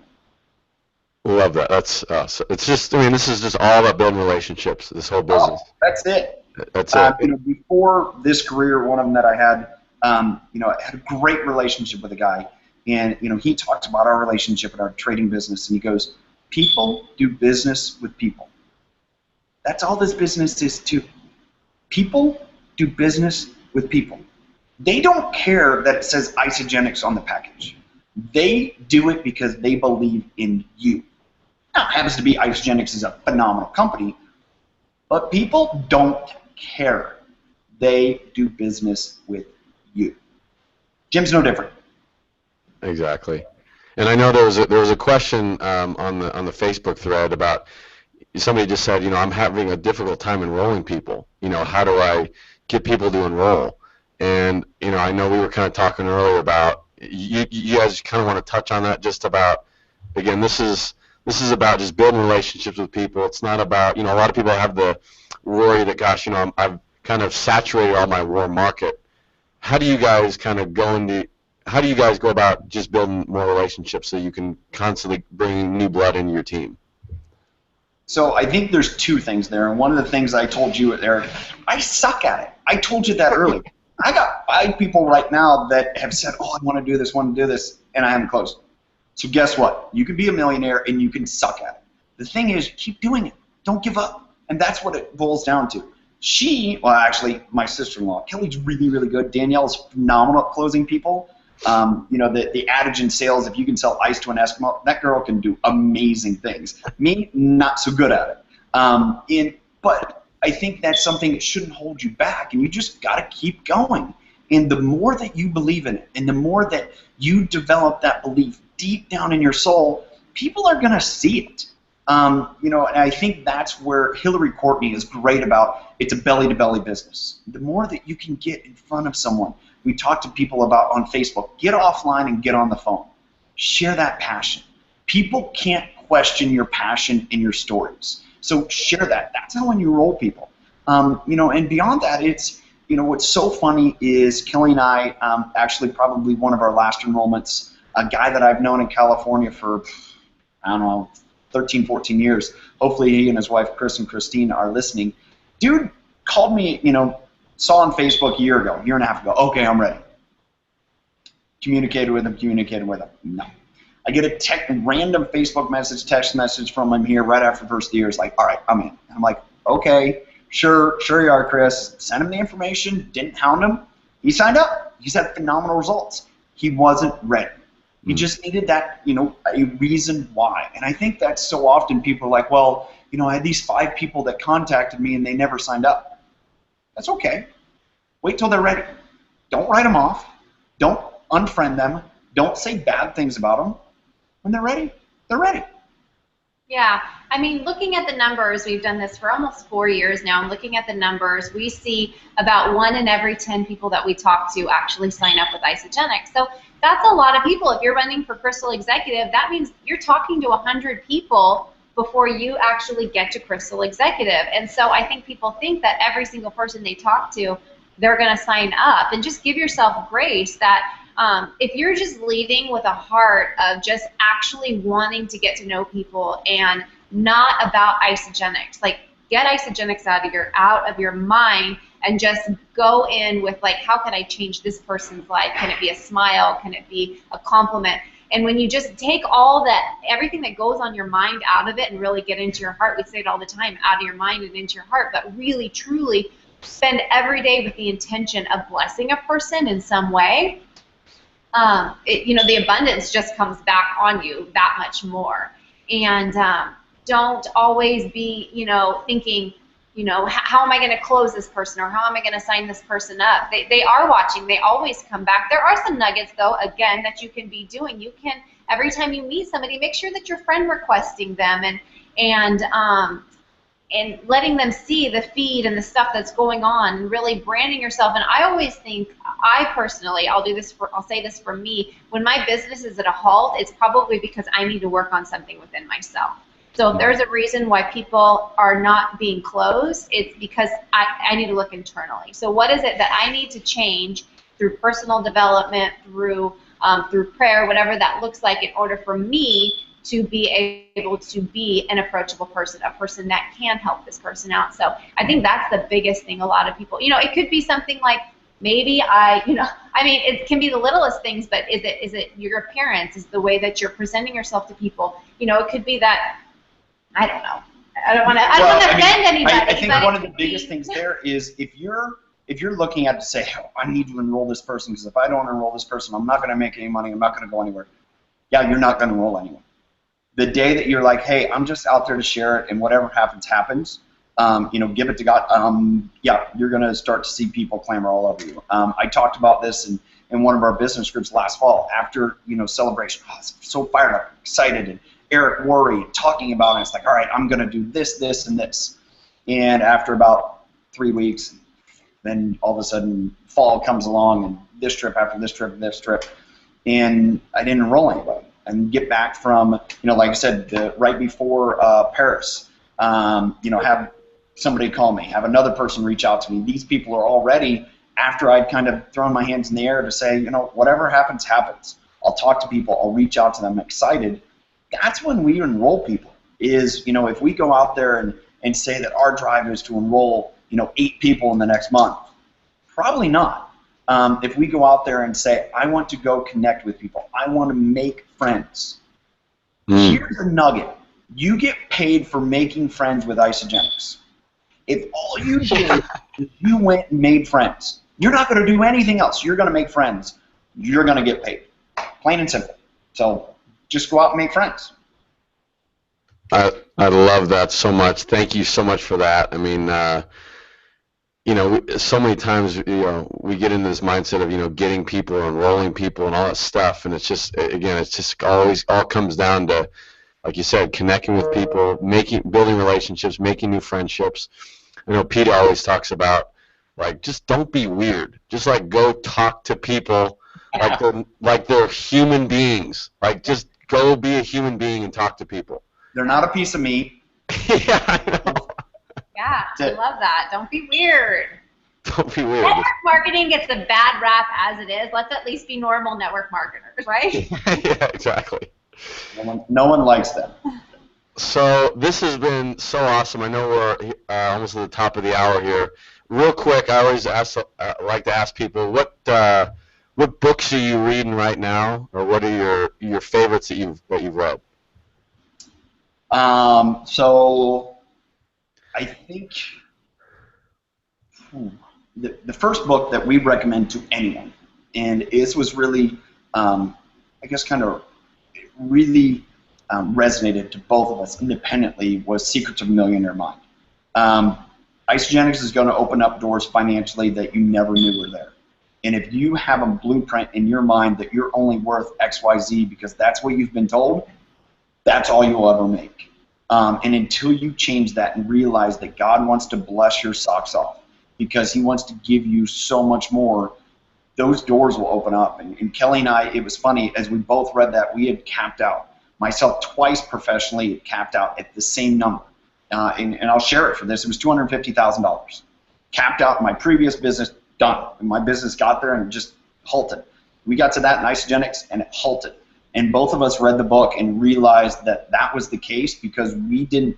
Love that. That's it's just, I mean, this is just all about building relationships, this whole business. Oh, that's it. That's it. Before this career, one of them that I had, I had a great relationship with a guy, and he talked about our relationship in our trading business, and he goes, people do business with people. That's all this business is too. People do business with people. They don't care that it says Isagenix on the package. They do it because they believe in you. Now, it happens to be Isagenix is a phenomenal company, but people don't care. They do business with you. Jim's no different. Exactly. And I know there was a question on the Facebook thread about somebody just said, I'm having a difficult time enrolling people. How do I get people to enroll? And I know we were kind of talking earlier about you guys kind of want to touch on that, just about, again, this is about just building relationships with people. It's not about, a lot of people have the worry that, gosh, I've kind of saturated all my warm market. How do you guys kind of how do you guys go about just building more relationships so you can constantly bring new blood into your team? So I think there's two things there, and one of the things I told you, Eric, I suck at it. I told you that earlier. I got 5 people right now that have said, oh, I want to do this, and I haven't closed. So guess what? You can be a millionaire and you can suck at it. The thing is, keep doing it. Don't give up. And that's what it boils down to. Actually, my sister-in-law, Kelley's really, really good. Danielle's phenomenal at closing people. The adage in sales, if you can sell ice to an Eskimo, that girl can do amazing things. Me, not so good at it. But I think that's something that shouldn't hold you back, and you just got to keep going. And the more that you believe in it, and the more that you develop that belief deep down in your soul, people are going to see it. And I think that's where Hillary Courtney is great about. It's a belly-to-belly business. The more that you can get in front of someone, we talk to people about on Facebook, get offline and get on the phone. Share that passion. People can't question your passion in your stories. So share that. That's how when you enroll people. And beyond that, it's, what's so funny is Kelley and I, actually probably one of our last enrollments, a guy that I've known in California for, 13, 14 years. Hopefully he and his wife, Chris and Christine, are listening. Dude called me, saw on Facebook a year and a half ago. Okay, I'm ready. Communicated with him. No. I get a random Facebook message, text message from him here right after the first year. It's like, all right, I'm in. And I'm like, okay, sure you are, Chris. Sent him the information, didn't hound him. He signed up. He's had phenomenal results. He wasn't ready. He just needed that, a reason why. And I think that's so often people are like, well, I had these 5 people that contacted me and they never signed up. That's okay. Wait till they're ready. Don't write them off. Don't unfriend them. Don't say bad things about them. When they're ready, they're ready. Yeah, I mean, looking at the numbers, we've done this for almost 4 years now, and looking at the numbers, we see about 1 in every 10 people that we talk to actually sign up with Isagenix. So that's a lot of people. If you're running for Crystal Executive, that means you're talking to 100 people before you actually get to Crystal Executive. And so I think people think that every single person they talk to, they're going to sign up. And just give yourself grace that if you're just leaving with a heart of just actually wanting to get to know people and not about Isagenix, like get Isagenix out of your mind and just go in with like, how can I change this person's life? Can it be a smile? Can it be a compliment? And when you just take all that, everything that goes on your mind out of it and really get into your heart, we say it all the time, out of your mind and into your heart, but really, truly spend every day with the intention of blessing a person in some way, the abundance just comes back on you that much more. And don't always be, thinking, how am I going to close this person or how am I going to sign this person up? They are watching. They always come back. There are some nuggets, though, again, that you can be doing. You can, every time you meet somebody, make sure that you're friend requesting them and letting them see the feed and the stuff that's going on and really branding yourself. And I always think, I personally, I'll say this for me, when my business is at a halt, it's probably because I need to work on something within myself. So if there's a reason why people are not being closed, it's because I need to look internally. So what is it that I need to change through personal development, through prayer, whatever that looks like, in order for me to be able to be an approachable person, a person that can help this person out. So I think that's the biggest thing a lot of people, it could be something like, maybe it can be the littlest things, but is it your appearance, is the way that you're presenting yourself to people? It could be that, I don't know. I don't want to offend anybody. I think one of the biggest things there is if you're looking at it to say, oh, I need to enroll this person because if I don't enroll this person, I'm not going to make any money, I'm not going to go anywhere. Yeah, you're not going to enroll anyone. The day that you're like, hey, I'm just out there to share it and whatever happens, happens, give it to God, yeah, you're going to start to see people clamor all over you. I talked about this in in one of our business groups last fall after, celebration. I was so fired up, excited, and Eric worried, talking about it. It's like, all right, I'm going to do this, this, and this. And after about 3 weeks, then all of a sudden fall comes along, and this trip after this trip and this trip, and I didn't enroll anybody. And get back from, like I said, right before Paris, have somebody call me, have another person reach out to me. These people are already, after I'd kind of thrown my hands in the air to say, whatever happens, happens. I'll talk to people, I'll reach out to them, excited. That's when we enroll people, is, if we go out there and say that our drive is to enroll, 8 people in the next month, probably not. If we go out there and say, I want to go connect with people, I want to make friends. Here's a nugget. You get paid for making friends with Isagenix. If all you did is you went and made friends, you're not going to do anything else. You're going to make friends. You're going to get paid. Plain and simple. So just go out and make friends. I love that so much. Thank you so much for that. I mean, so many times, we get into this mindset of, getting people, enrolling people, and all that stuff, and it's just, again, it's just always all comes down to, like you said, connecting with people, building relationships, making new friendships. Peter always talks about, like, just don't be weird. Just, like, go talk to people like they're human beings. Like, just go be a human being and talk to people. They're not a piece of meat. Yeah, I know. Yeah, I love that. Don't be weird. Don't be weird. Network marketing gets a bad rap as it is. Let's at least be normal network marketers, right? Yeah, exactly. No one likes them. So this has been so awesome. I know we're almost at the top of the hour here. Real quick, I always like to ask people, what books are you reading right now, or what are your favorites that you've read? So I think the first book that we recommend to anyone, and this was really, I guess, kind of really resonated to both of us independently, was Secrets of a Millionaire Mind. Isagenix is going to open up doors financially that you never knew were there. And if you have a blueprint in your mind that you're only worth XYZ because that's what you've been told, that's all you'll ever make. And until you change that and realize that God wants to bless your socks off because He wants to give you so much more, those doors will open up. And Kelley and I, it was funny, as we both read that, we had capped out. Myself twice professionally had capped out at the same number. And I'll share it for this. It was $250,000. Capped out in my previous business, done. And my business got there and just halted. We got to that in Isagenix and it halted. And both of us read the book and realized that that was the case because we didn't,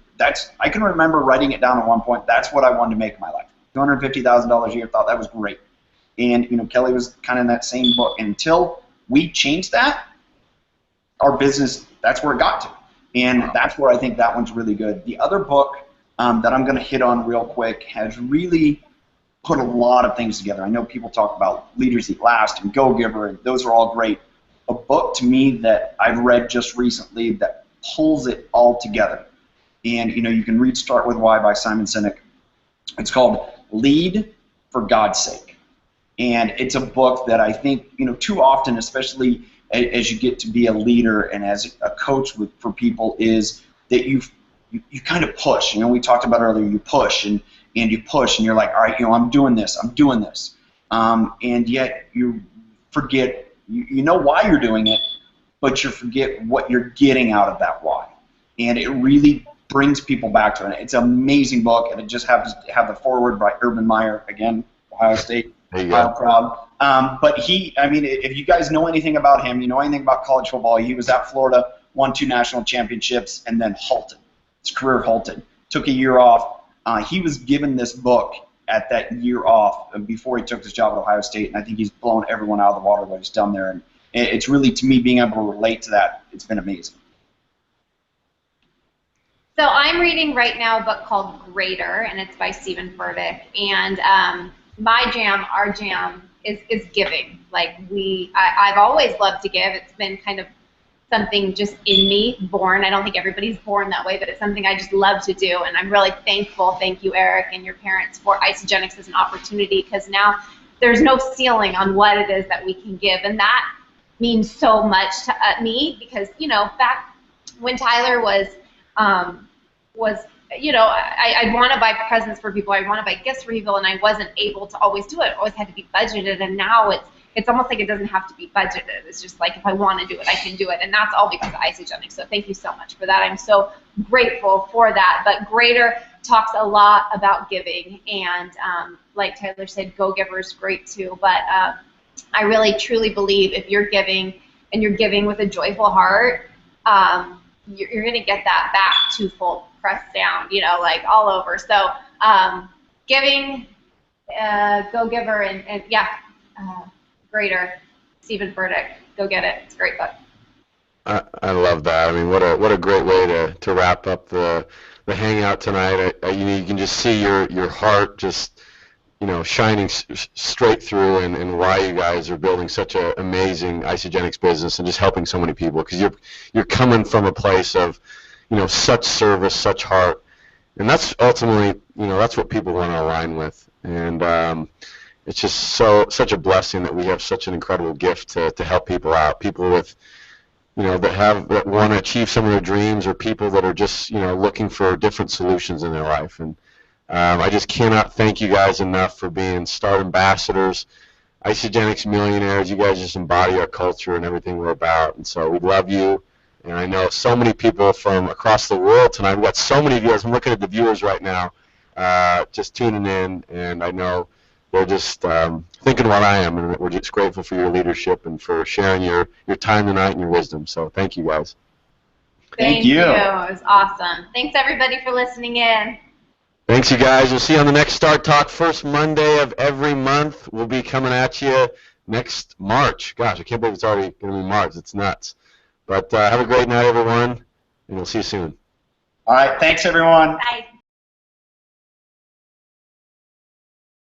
I can remember writing it down at one point, that's what I wanted to make in my life. $250,000 a year, thought that was great. And, Kelley was kind of in that same book. And until we changed that, our business, that's where it got to. And that's where I think that one's really good. The other book that I'm going to hit on real quick has really put a lot of things together. I know people talk about Leaders Eat Last and Go Giver, and those are all great. A book to me that I've read just recently that pulls it all together. And, you can read Start With Why by Simon Sinek. It's called Lead for God's Sake. And it's a book that I think, too often, especially as you get to be a leader and as a coach for people, is that you kind of push. We talked about earlier, you push and you push and you're like, all right, I'm doing this. And yet you forget, you know why you're doing it, but you forget what you're getting out of that why. And it really brings people back to it. It's an amazing book, and it just happens to have the foreword by Urban Meyer, again, Ohio State, Ohio proud. But if you guys know anything about him, you know anything about college football, he was at Florida, won 2 national championships, and then halted. His career halted. Took a year off. He was given this book at that year off before he took his job at Ohio State, and I think he's blown everyone out of the water what he's done there. And it's really, to me, being able to relate to that, it's been amazing. So I'm reading right now a book called Greater, and it's by Stephen Furtick. And my jam, our jam, is giving. Like I've always loved to give. It's been kind of something just in me, born. I don't think everybody's born that way, but it's something I just love to do. And I'm really thankful, thank you, Eric, and your parents, for Isagenix as an opportunity, because now there's no ceiling on what it is that we can give, and that means so much to me because, you know, back when Tyler was you know, I'd want to buy presents for people, I'd want to buy gifts for people, and I wasn't able to always do it. It always had to be budgeted, and now it's almost like it doesn't have to be budgeted. It's just like if I want to do it, I can do it, and that's all because of Isagenix. So thank you so much for that. I'm so grateful for that. But Greater talks a lot about giving, and like Tyler said, Go Giver is great too. But I really truly believe if you're giving and you're giving with a joyful heart, you're going to get that back twofold, pressed down, you know, like all over. So giving, Go Giver, and yeah, Greater, Stephen Furtick, go get it. It's a great book. I love that. I mean, what a great way to wrap up the hangout tonight. You can just see your heart just, you know, shining straight through, and why you guys are building such an amazing Isagenix business and just helping so many people, because you're coming from a place of, you know, such service, such heart, and that's ultimately, you know, that's what people want to align with, and it's just such a blessing that we have such an incredible gift to help people out, people with, you know, that want to achieve some of their dreams, or people that are just, you know, looking for different solutions in their life. And I just cannot thank you guys enough for being Start ambassadors, Isagenix millionaires. You guys just embody our culture and everything we're about, and so we love you. And I know so many people from across the world tonight. We've got so many viewers. I'm looking at the viewers right now, just tuning in, and I know they're just thinking what I am, and we're just grateful for your leadership and for sharing your time tonight and your wisdom. So thank you, guys. Thank you. It was awesome. Thanks, everybody, for listening in. Thanks, you guys. We'll see you on the next Start Talk. First Monday of every month. We'll be coming at you next March. Gosh, I can't believe it's already going to be March. It's nuts. But have a great night, everyone, and we'll see you soon. All right. Thanks, everyone. Bye.